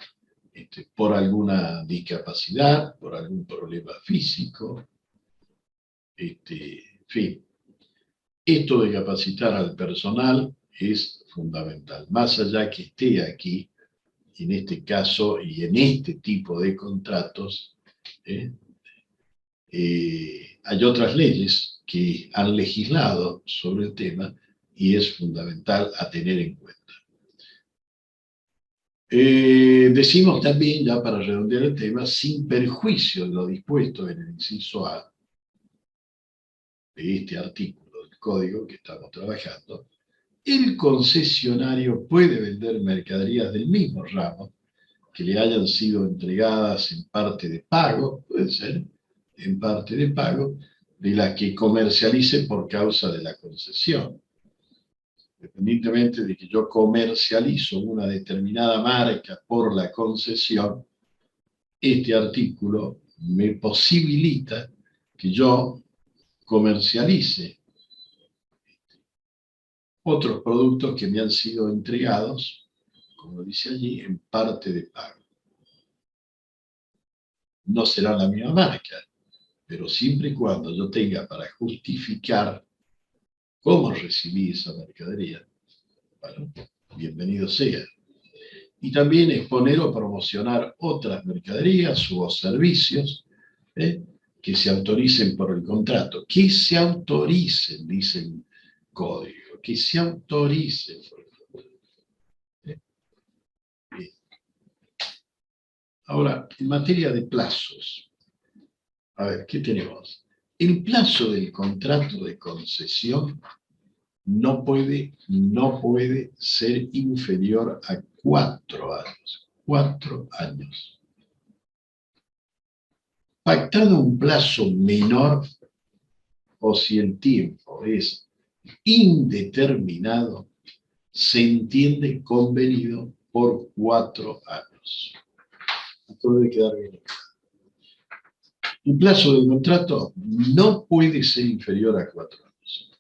por alguna discapacidad, por algún problema físico, en fin. Esto de capacitar al personal es fundamental. Más allá que esté aquí, en este caso y en este tipo de contratos, hay otras leyes que han legislado sobre el tema y es fundamental a tener en cuenta. Decimos también, ya para redondear el tema, sin perjuicio de lo dispuesto en el inciso A de este artículo del código que estamos trabajando, el concesionario puede vender mercaderías del mismo ramo que le hayan sido entregadas en parte de pago, puede ser, en parte de pago, de las que comercialice por causa de la concesión. Independientemente de que yo comercializo una determinada marca por la concesión, este artículo me posibilita que yo comercialice otros productos que me han sido entregados, como dice allí, en parte de pago. No será la misma marca, pero siempre y cuando yo tenga para justificar cómo recibí esa mercadería, bueno, bienvenido sea. Y también exponer o promocionar otras mercaderías o servicios que se autoricen por el contrato. Que se autoricen, dice el código, que se autoricen por el contrato. Bien. Ahora, en materia de plazos, a ver, ¿qué tenemos? El plazo del contrato de concesión no puede ser inferior a 4 años. 4 años. Pactado un plazo menor o si el tiempo es indeterminado, se entiende convenido por 4 años. Esto debe quedar bien. El plazo del contrato no puede ser inferior a 4 años.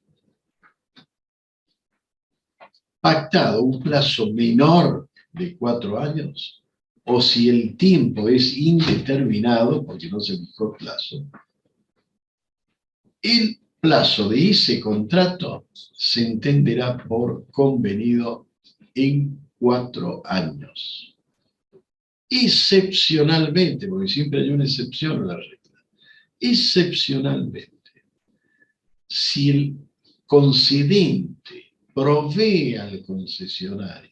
Pactado un plazo menor de 4 años, o si el tiempo es indeterminado, porque no se fijó plazo, el plazo de ese contrato se entenderá por convenido en 4 años. Excepcionalmente, porque siempre hay una excepción a la regla, excepcionalmente, si el concedente provee al concesionario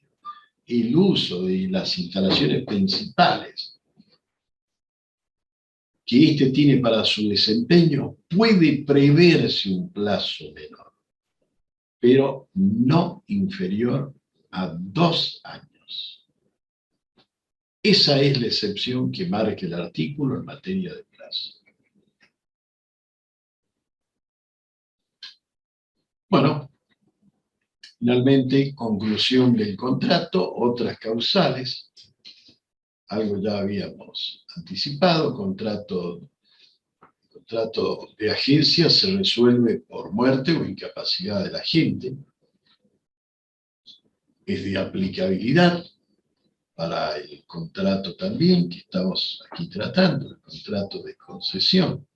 el uso de las instalaciones principales que éste tiene para su desempeño, puede preverse un plazo menor, pero no inferior a 2 años. Esa es la excepción que marca el artículo en materia de plazo. Bueno, finalmente, conclusión del contrato, otras causales. Algo ya habíamos anticipado, contrato de agencia se resuelve por muerte o incapacidad del agente. Es de aplicabilidad para el contrato también, que estamos aquí tratando, el contrato de concesión.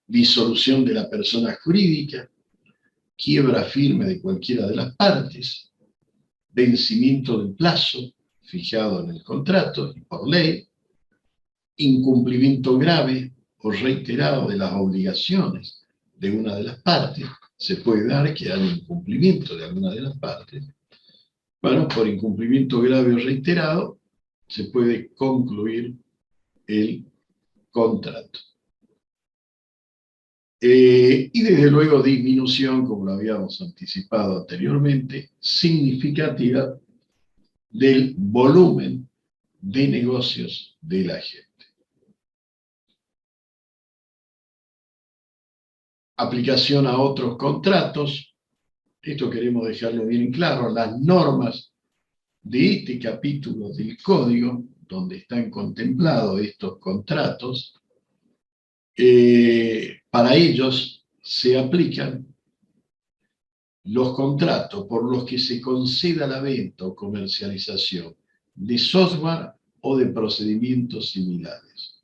Disolución de la persona jurídica, quiebra firme de cualquiera de las partes, vencimiento del plazo fijado en el contrato y por ley, incumplimiento grave o reiterado de las obligaciones de una de las partes. Se puede dar que haya incumplimiento de alguna de las partes. Bueno, por incumplimiento grave o reiterado se puede concluir el contrato. Y desde luego disminución, como lo habíamos anticipado anteriormente, significativa del volumen de negocios de la gente. Aplicación a otros contratos, esto queremos dejarlo bien claro, las normas de este capítulo del código, donde están contemplados estos contratos, para ellos se aplican los contratos por los que se conceda la venta o comercialización de software o de procedimientos similares,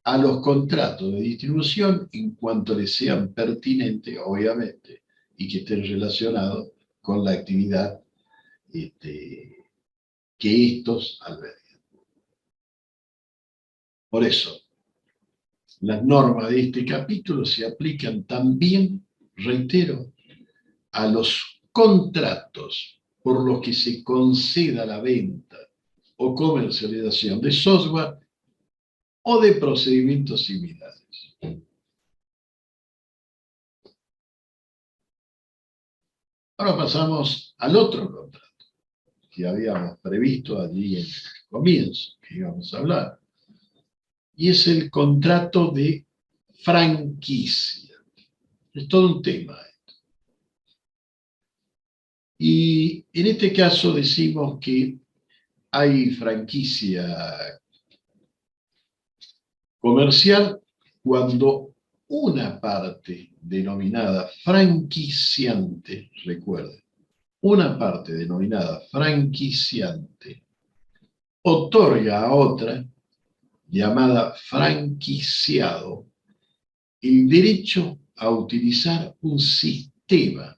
a los contratos de distribución en cuanto les sean pertinentes, obviamente, y que estén relacionados con la actividad que estos alberguen. Por eso, las normas de este capítulo se aplican también, reitero, a los contratos por los que se conceda la venta o comercialización de software o de procedimientos similares. Ahora pasamos al otro contrato que habíamos previsto allí en el comienzo, que íbamos a hablar, y es el contrato de franquicia. Es todo un tema. Y en este caso decimos que hay franquicia comercial cuando una parte denominada franquiciante, recuerden, una parte denominada franquiciante otorga a otra, llamada franquiciado, el derecho a utilizar un sistema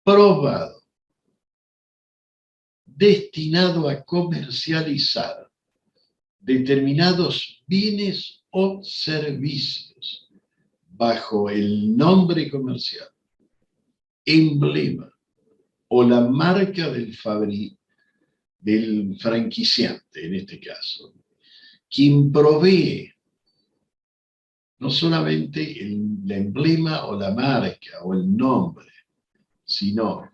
probado, destinado a comercializar determinados bienes o servicios bajo el nombre comercial, emblema o la marca del franquiciante, en este caso, quien provee no solamente el emblema o la marca o el nombre, sino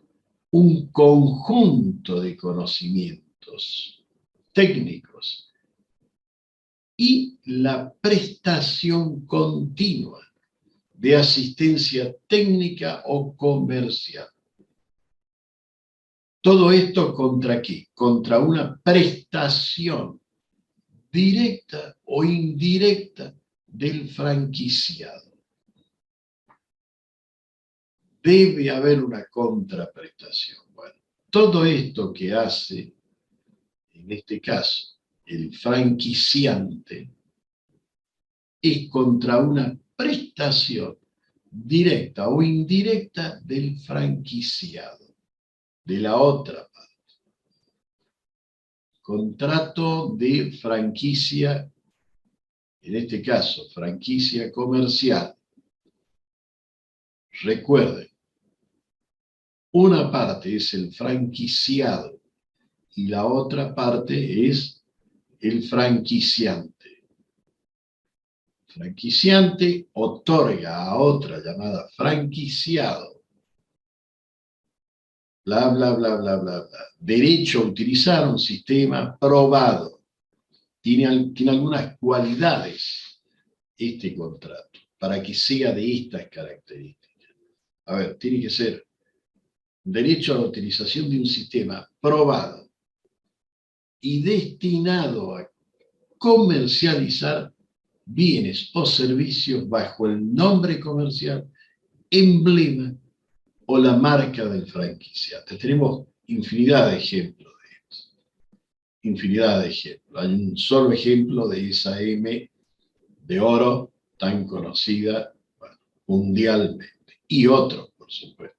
un conjunto de conocimientos técnicos y la prestación continua de asistencia técnica o comercial. ¿Todo esto contra qué? Contra una prestación directa o indirecta del franquiciado. Debe haber una contraprestación. Bueno, todo esto que hace, en este caso, el franquiciante, es contra una prestación directa o indirecta del franquiciado, de la otra parte. Contrato de franquicia, en este caso, franquicia comercial. Recuerden, una parte es el franquiciado y la otra parte es el franquiciante. Franquiciante otorga a otra llamada franquiciado, bla, bla, bla, bla, bla, bla, derecho a utilizar un sistema probado. Tiene algunas cualidades este contrato para que sea de estas características. A ver, tiene que ser derecho a la utilización de un sistema probado y destinado a comercializar bienes o servicios bajo el nombre comercial, emblema o la marca del franquiciante. Tenemos infinidad de ejemplos de esto. Infinidad de ejemplos. Hay un solo ejemplo de esa M de oro tan conocida, bueno, mundialmente. Y otros, por supuesto.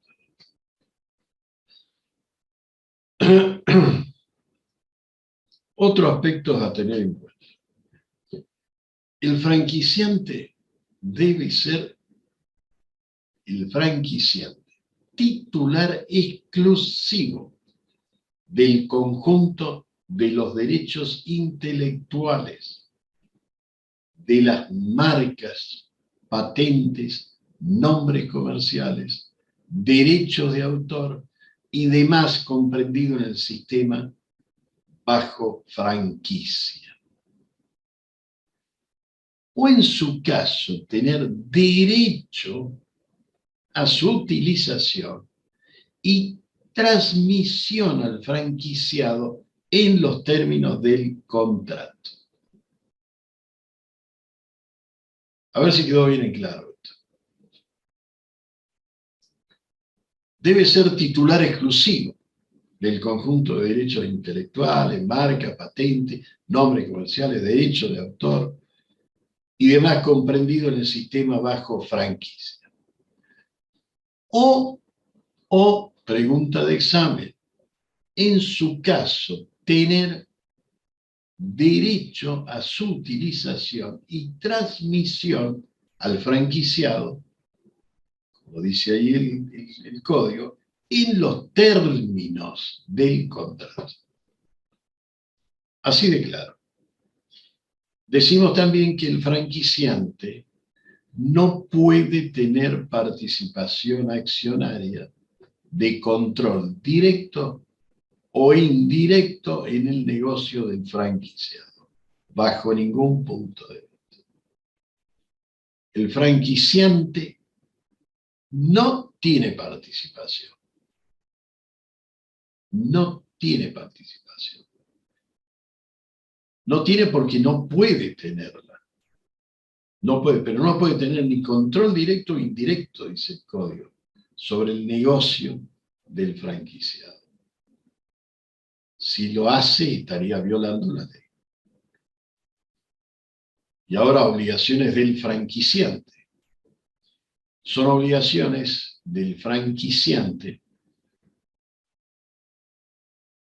Otros aspectos a tener en cuenta. El franquiciante debe ser el franquiciante titular exclusivo del conjunto de los derechos intelectuales, de las marcas, patentes, nombres comerciales, derechos de autor y demás comprendido en el sistema bajo franquicia. O en su caso, tener derecho a su utilización y transmisión al franquiciado en los términos del contrato. A ver si quedó bien en claro esto. Debe ser titular exclusivo del conjunto de derechos intelectuales, marca, patente, nombres comerciales, derechos de autor y demás comprendido en el sistema bajo franquicia. O, pregunta de examen, en su caso, tener derecho a su utilización y transmisión al franquiciado, como dice ahí el código, en los términos del contrato. Así de claro. Decimos también que el franquiciante no puede tener participación accionaria de control directo o indirecto en el negocio del franquiciado, bajo ningún punto de vista. El franquiciante no tiene participación. No tiene participación. No tiene porque no puede tenerla. No puede, pero no puede tener ni control directo o indirecto, dice el código, sobre el negocio del franquiciado. Si lo hace, estaría violando la ley. Y ahora, obligaciones del franquiciante. Son obligaciones del franquiciante.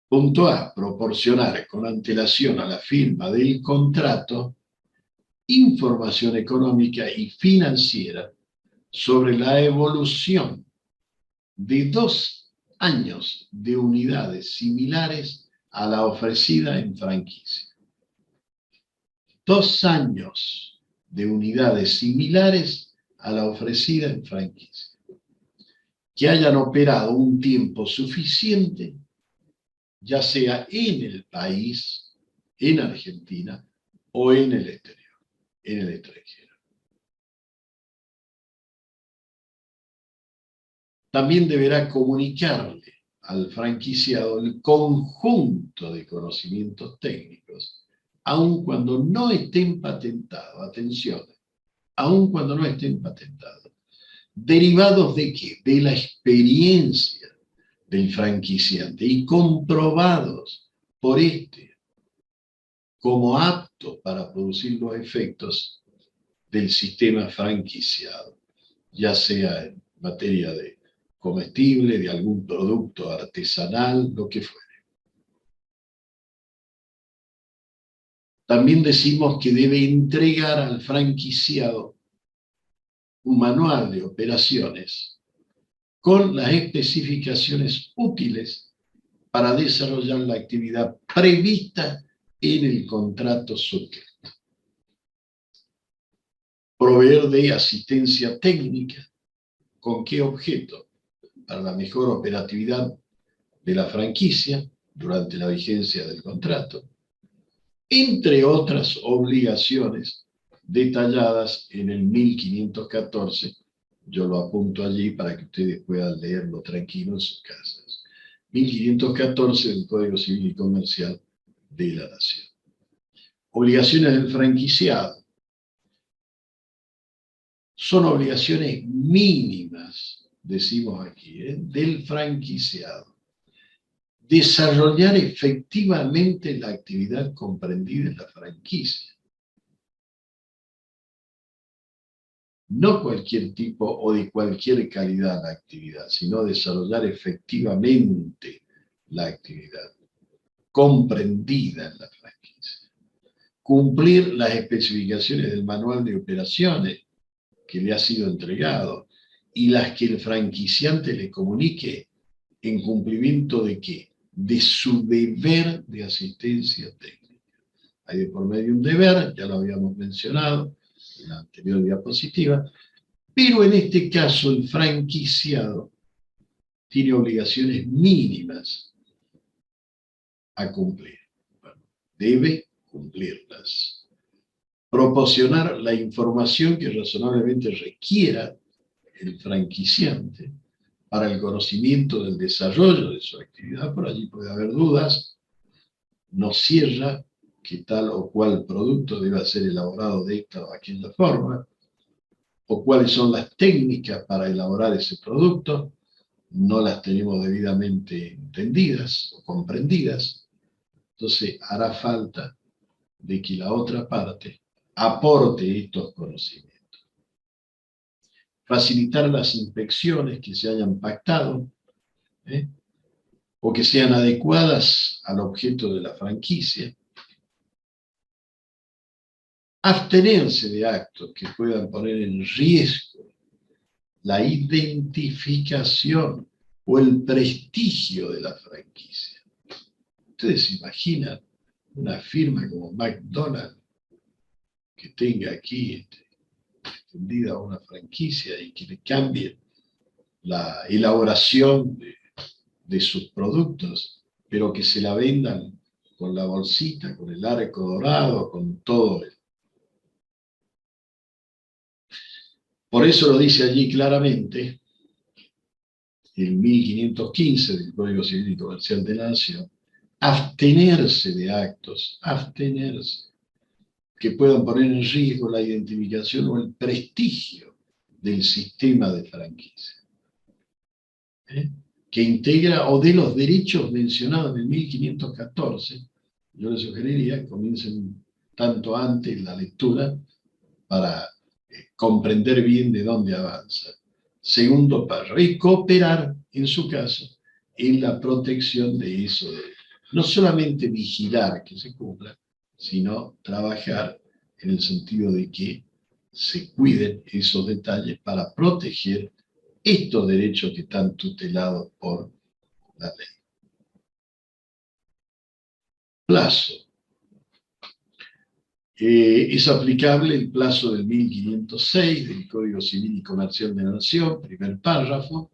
Punto A, proporcionar con antelación a la firma del contrato información económica y financiera sobre la evolución de 2 años de unidades similares a la ofrecida en franquicia. 2 años de unidades similares a la ofrecida en franquicia, que hayan operado un tiempo suficiente, ya sea en el país, en Argentina o en el exterior, en el extranjero. También deberá comunicarle al franquiciado el conjunto de conocimientos técnicos, aun cuando no estén patentados, atención, aun cuando no estén patentados, derivados ¿de qué? De la experiencia del franquiciante y comprobados por este como aptos para producir los efectos del sistema franquiciado, ya sea en materia de comestible, de algún producto artesanal, lo que fuere. También decimos que debe entregar al franquiciado un manual de operaciones con las especificaciones útiles para desarrollar la actividad prevista en el contrato suscrito. Proveer de asistencia técnica. ¿Con qué objeto? Para la mejor operatividad de la franquicia durante la vigencia del contrato, entre otras obligaciones detalladas en el 1514. Yo lo apunto allí para que ustedes puedan leerlo tranquilo en sus casas. 1514 del Código Civil y Comercial de la Nación. Obligaciones del franquiciado. Son obligaciones mínimas, decimos aquí, del franquiciado. Desarrollar efectivamente la actividad comprendida en la franquicia. No cualquier tipo o de cualquier calidad la actividad, sino desarrollar efectivamente la actividad comprendida en la franquicia. Cumplir las especificaciones del manual de operaciones que le ha sido entregado y las que el franquiciante le comunique en cumplimiento de ¿qué? De su deber de asistencia técnica. Hay de por medio un deber, ya lo habíamos mencionado en la anterior diapositiva, pero en este caso el franquiciado tiene obligaciones mínimas a cumplir. Bueno, debe cumplirlas. Proporcionar la información que razonablemente requiera el franquiciante para el conocimiento del desarrollo de su actividad. Por allí puede haber dudas. No cierra que tal o cual producto deba ser elaborado de esta o aquella forma, o cuáles son las técnicas para elaborar ese producto. No las tenemos debidamente entendidas o comprendidas. Entonces hará falta de que la otra parte aporte estos conocimientos. Facilitar las inspecciones que se hayan pactado, o que sean adecuadas al objeto de la franquicia. Abstenerse de actos que puedan poner en riesgo la identificación o el prestigio de la franquicia. Ustedes se imaginan una firma como McDonald's que tenga aquí extendida una franquicia y que le cambie la elaboración de sus productos, pero que se la vendan con la bolsita, con el arco dorado, con todo. Por eso lo dice allí claramente el 1515 del Código Civil y Comercial de la Nación: abstenerse de actos, abstenerse que puedan poner en riesgo la identificación o el prestigio del sistema de franquicia, que integra o de los derechos mencionados en el 1514. Yo les sugeriría que comiencen tanto antes la lectura para comprender bien de dónde avanza. Segundo párrafo, y cooperar, en su caso, en la protección de eso. No solamente vigilar que se cumpla, sino trabajar en el sentido de que se cuiden esos detalles para proteger estos derechos que están tutelados por la ley. Plazo. Es aplicable el plazo del 1506 del Código Civil y Comercial de la Nación, primer párrafo.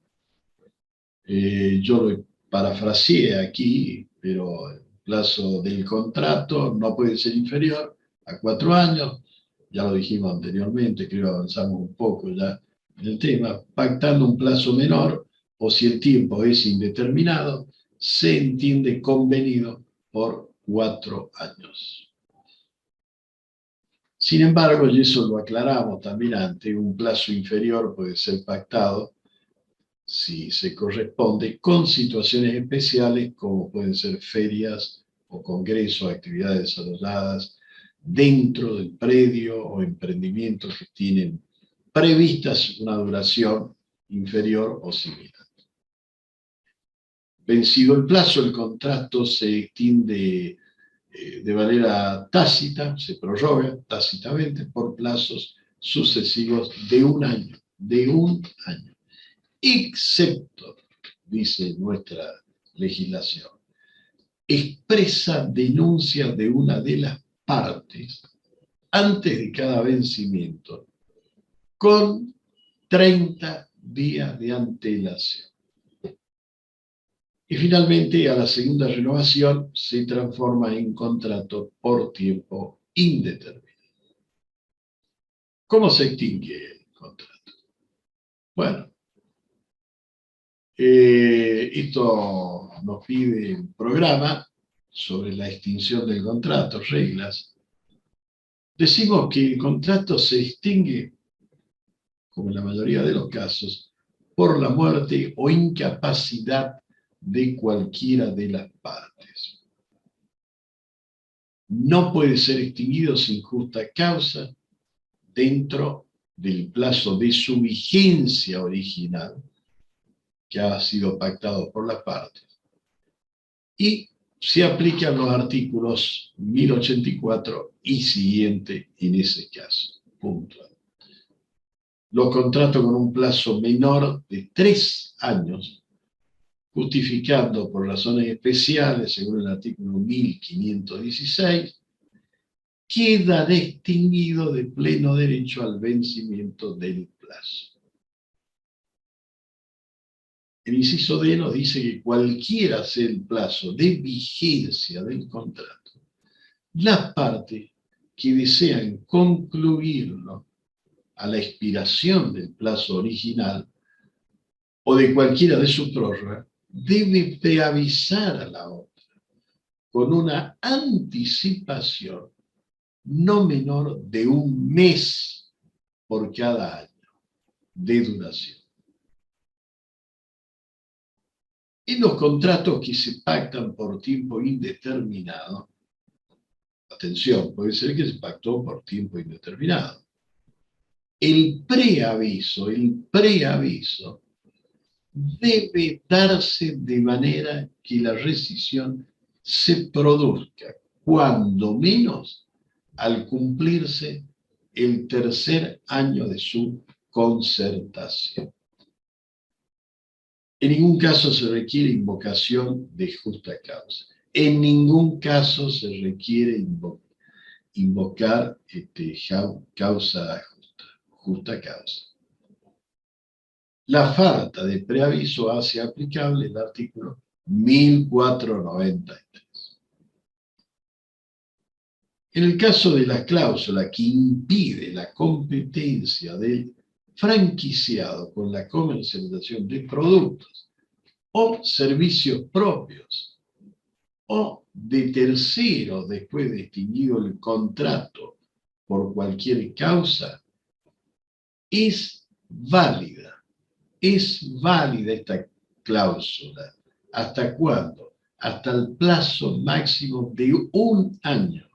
Yo lo parafraseé aquí, pero el plazo del contrato no puede ser inferior a 4 años. Ya lo dijimos anteriormente, creo que avanzamos un poco ya en el tema. Pactando un plazo menor, o si el tiempo es indeterminado, se entiende convenido por 4 años. Sin embargo, y eso lo aclaramos también antes, un plazo inferior puede ser pactado si se corresponde con situaciones especiales como pueden ser ferias o congresos, actividades desarrolladas dentro del predio o emprendimientos que tienen previstas una duración inferior o similar. Vencido el plazo, el contrato se extiende de manera tácita, se prorroga tácitamente por plazos sucesivos de un año, excepto, dice nuestra legislación, expresa denuncia de una de las partes antes de cada vencimiento con 30 días de antelación. Y finalmente, a la segunda renovación se transforma en contrato por tiempo indeterminado. ¿Cómo se extingue el contrato? Bueno, esto nos pide el programa sobre la extinción del contrato, reglas. Decimos que el contrato se extingue, como en la mayoría de los casos, por la muerte o incapacidad de cualquiera de las partes. No puede ser extinguido sin justa causa dentro del plazo de su vigencia original, que ha sido pactado por las partes. Y se aplican los artículos 1084 y siguiente en ese caso. Punto. Los contratos con un plazo menor de 3 años, justificando por razones especiales, según el artículo 1516, queda extinguido de pleno derecho al vencimiento del plazo. El inciso D nos dice que cualquiera sea el plazo de vigencia del contrato, las partes que desean concluirlo a la expiración del plazo original o de cualquiera de sus prórrogas, debe preavisar a la otra con una anticipación no menor de 1 mes por cada año de duración. En los contratos que se pactan por tiempo indeterminado, atención, puede ser que se pactó por tiempo indeterminado. El preaviso debe darse de manera que la rescisión se produzca, cuando menos, al cumplirse el 3er año de su concertación. En ningún caso se requiere invocación de justa causa. En ningún caso se requiere invocar justa causa. La falta de preaviso hace aplicable el artículo 1493. En el caso de la cláusula que impide la competencia del franquiciado con la comercialización de productos o servicios propios o de terceros después de extinguido el contrato por cualquier causa, es válida esta cláusula. ¿Hasta cuándo? Hasta el plazo máximo de 1 año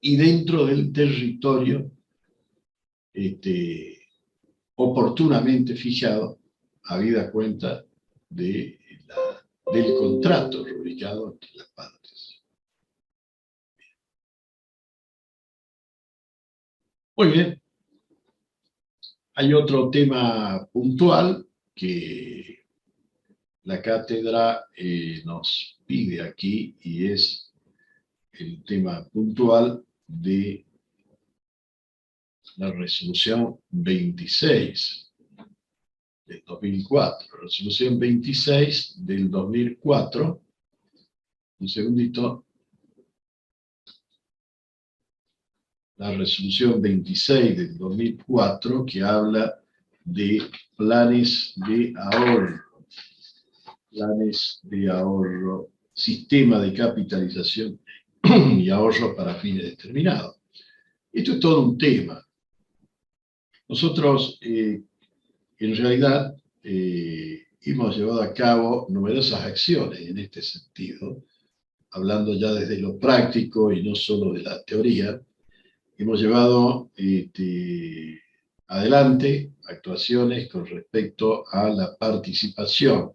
y dentro del territorio oportunamente fijado, habida cuenta del contrato rubricado entre las partes. Muy bien. Hay otro tema puntual que la cátedra nos pide aquí, y es el tema puntual de la resolución 26 del 2004. Resolución 26 del 2004. Un segundito. La resolución 26 del 2004, que habla de planes de ahorro. Planes de ahorro, sistema de capitalización y ahorro para fines determinados. Esto es todo un tema. Nosotros, en realidad, hemos llevado a cabo numerosas acciones en este sentido, hablando ya desde lo práctico y no solo de la teoría. Hemos llevado adelante actuaciones con respecto a la participación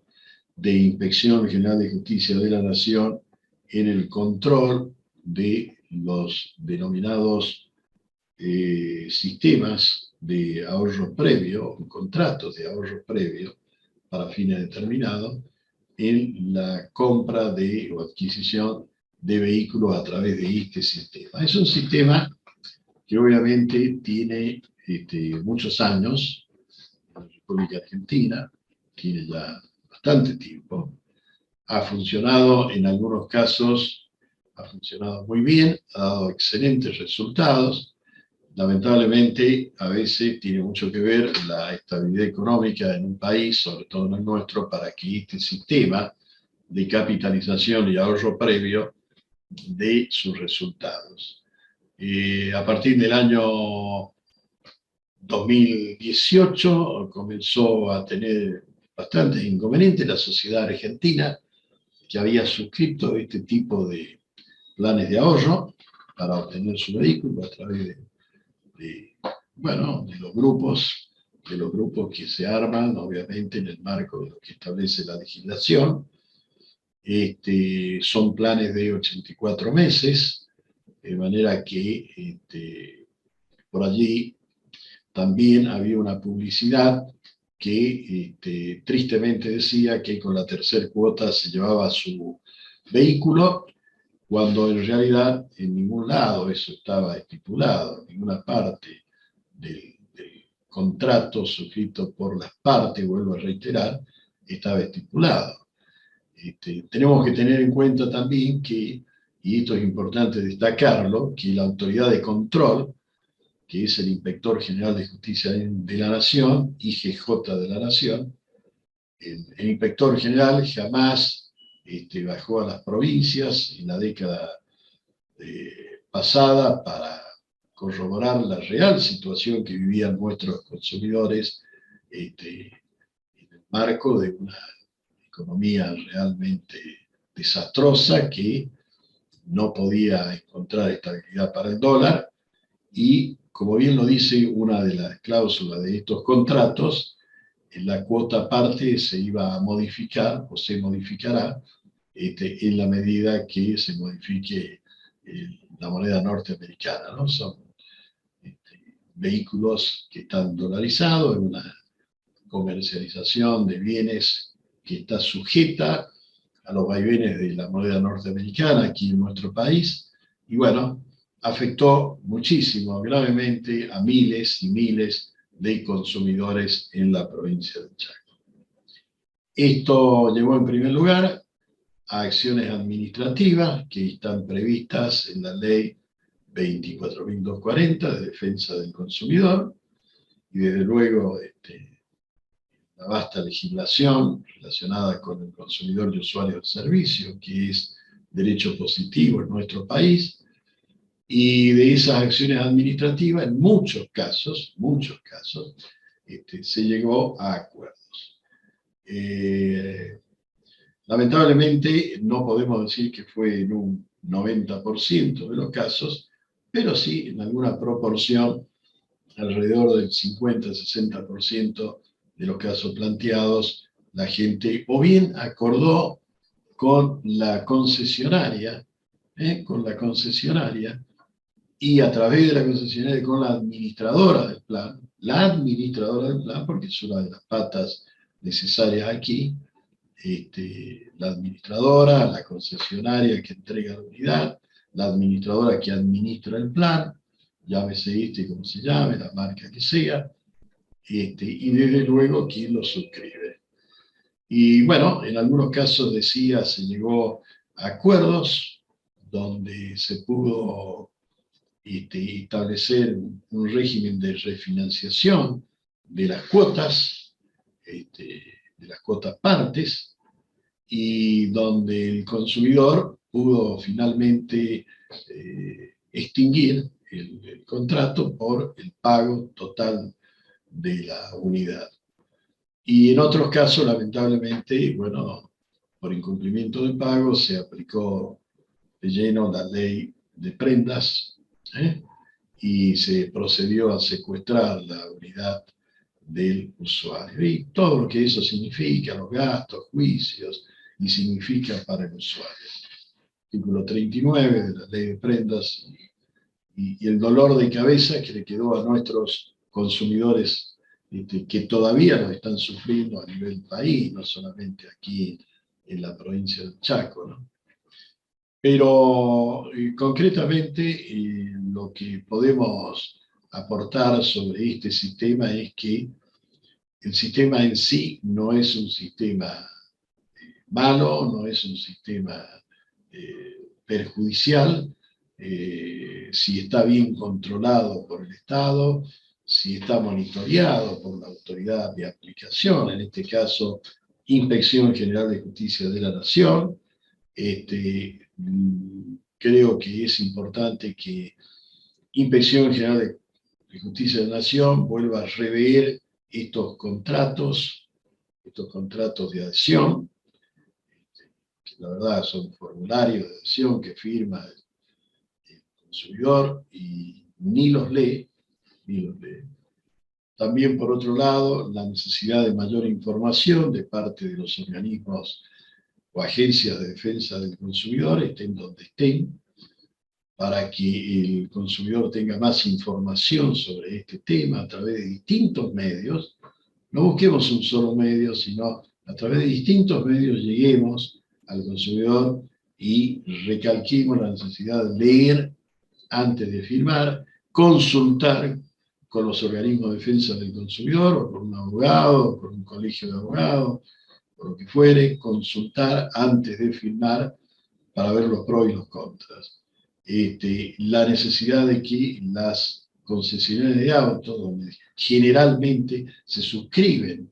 de Inspección General de Justicia de la Nación en el control de los denominados sistemas de ahorro previo, contratos de ahorro previo para fines determinados, en la compra o adquisición de vehículos a través de este sistema. Es un sistema que obviamente tiene muchos años en la República Argentina, tiene ya bastante tiempo, ha funcionado en algunos casos, ha funcionado muy bien, ha dado excelentes resultados. Lamentablemente, a veces tiene mucho que ver la estabilidad económica en un país, sobre todo en el nuestro, para que este sistema de capitalización y ahorro previo dé sus resultados. A partir del año 2018 comenzó a tener bastantes inconvenientes la sociedad argentina, que había suscrito este tipo de planes de ahorro para obtener su vehículo a través de los grupos que se arman, obviamente, en el marco de lo que establece la legislación. Son planes de 84 meses, de manera que por allí también había una publicidad que tristemente decía que con la tercera cuota se llevaba su vehículo, cuando en realidad en ningún lado eso estaba estipulado, en ninguna parte del contrato suscrito por las partes, vuelvo a reiterar, estaba estipulado. Tenemos que tener en cuenta también que, y esto es importante destacarlo, que la autoridad de control, que es el Inspector General de Justicia de la Nación, IGJ de la Nación, el Inspector General jamás bajó a las provincias en la década pasada para corroborar la real situación que vivían nuestros consumidores en el marco de una economía realmente desastrosa que no podía encontrar estabilidad para el dólar, y como bien lo dice una de las cláusulas de estos contratos, la cuota parte se iba a modificar o se modificará en la medida que se modifique la moneda norteamericana, ¿no? Son vehículos que están dolarizados, en una comercialización de bienes que está sujeta a los vaivenes de la moneda norteamericana aquí en nuestro país, y bueno, afectó muchísimo, gravemente, a miles y miles de consumidores en la provincia de Chaco. Esto llevó en primer lugar a acciones administrativas que están previstas en la ley 24.240 de defensa del consumidor, y desde luego la vasta legislación relacionada con el consumidor y usuario del servicio, que es derecho positivo en nuestro país, Y de esas acciones administrativas, en muchos casos, se llegó a acuerdos. Lamentablemente no podemos decir que fue en un 90% de los casos, pero sí en alguna proporción, alrededor del 50-60% de los casos planteados, la gente o bien acordó con la concesionaria, y a través de la concesionaria con la administradora del plan, porque es una de las patas necesarias aquí, la administradora, la concesionaria que entrega la unidad, la administradora que administra el plan, llámese como se llame, la marca que sea, y desde luego quien lo suscribe. Y bueno, en algunos casos decía, se llegó a acuerdos donde se pudo establecer un régimen de refinanciación de las cuotas, de las cuotas partes, y donde el consumidor pudo finalmente extinguir el contrato por el pago total de la unidad. Y en otros casos, lamentablemente, bueno, por incumplimiento de pago se aplicó de lleno la ley de prendas, ¿eh? Y se procedió a secuestrar la unidad del usuario. Y todo lo que eso significa, los gastos, juicios, y significa para el usuario. Artículo 39 de la ley de prendas y el dolor de cabeza que le quedó a nuestros consumidores que todavía lo están sufriendo a nivel país, no solamente aquí en la provincia del Chaco, ¿no? Pero concretamente lo que podemos aportar sobre este sistema es que el sistema en sí no es un sistema malo, no es un sistema perjudicial, si está bien controlado por el Estado, si está monitoreado por la autoridad de aplicación, en este caso, Inspección General de Justicia de la Nación. Creo que es importante que Inspección General de Justicia de la Nación vuelva a rever estos contratos de adhesión, que la verdad son formularios de adhesión que firma el consumidor y ni los lee. También, por otro lado, la necesidad de mayor información de parte de los organismos o agencias de defensa del consumidor, estén donde estén, para que el consumidor tenga más información sobre este tema a través de distintos medios. No busquemos un solo medio, sino a través de distintos medios lleguemos al consumidor y recalquemos la necesidad de leer antes de firmar, consultar con los organismos de defensa del consumidor, o con un abogado, o con un colegio de abogados, o lo que fuere, consultar antes de firmar para ver los pros y los contras. La necesidad de que las concesionarias de autos, donde generalmente se suscriben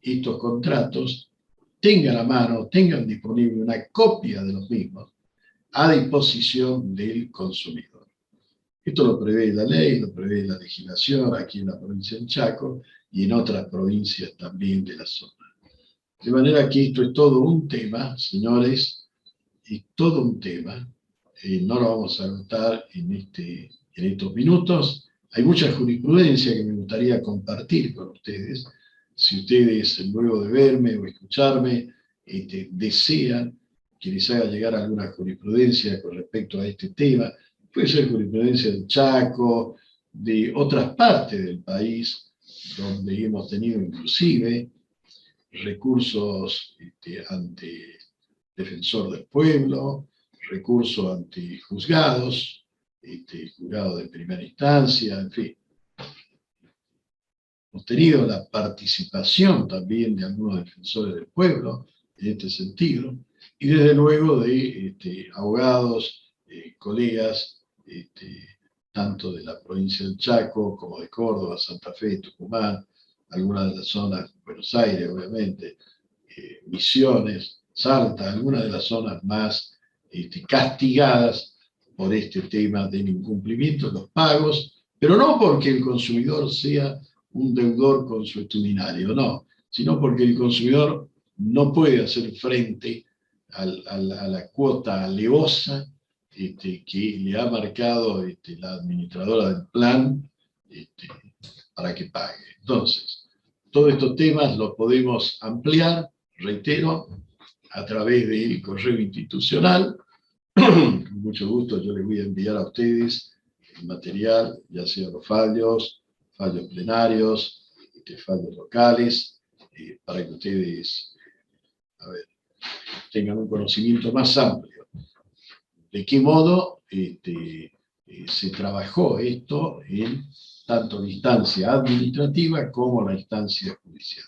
estos contratos, tengan a mano, tengan disponible una copia de los mismos a disposición del consumidor. Esto lo prevé la ley, lo prevé la legislación aquí en la provincia de Chaco y en otras provincias también de la zona. De manera que esto es todo un tema, señores, es todo un tema. No lo vamos a agotar en estos minutos. Hay mucha jurisprudencia que me gustaría compartir con ustedes. Si ustedes, luego de verme o escucharme, desean que les haga llegar alguna jurisprudencia con respecto a este tema, puede ser jurisprudencia del Chaco, de otras partes del país, donde hemos tenido inclusive recursos ante defensor del pueblo, recursos ante juzgados, juzgados de primera instancia, en fin. Hemos tenido la participación también de algunos defensores del pueblo en este sentido, y desde luego de abogados, colegas, tanto de la provincia del Chaco como de Córdoba, Santa Fe, Tucumán, algunas de las zonas, Buenos Aires, obviamente, Misiones, Salta, algunas de las zonas más castigadas por este tema del incumplimiento de los pagos, pero no porque el consumidor sea un deudor consuetudinario, no, sino porque el consumidor no puede hacer frente a la cuota alevosa que le ha marcado la administradora del plan para que pague. Entonces, todos estos temas los podemos ampliar, reitero, a través del correo institucional. Con mucho gusto yo les voy a enviar a ustedes el material, ya sea los fallos plenarios, fallos locales, para que ustedes tengan un conocimiento más amplio de qué modo se trabajó esto en tanto la instancia administrativa como la instancia judicial.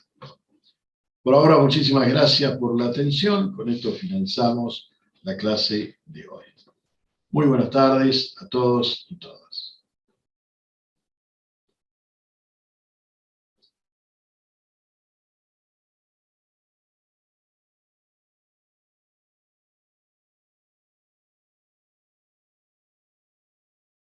Por ahora, muchísimas gracias por la atención. Con esto finalizamos la clase de hoy. Muy buenas tardes a todos y todas.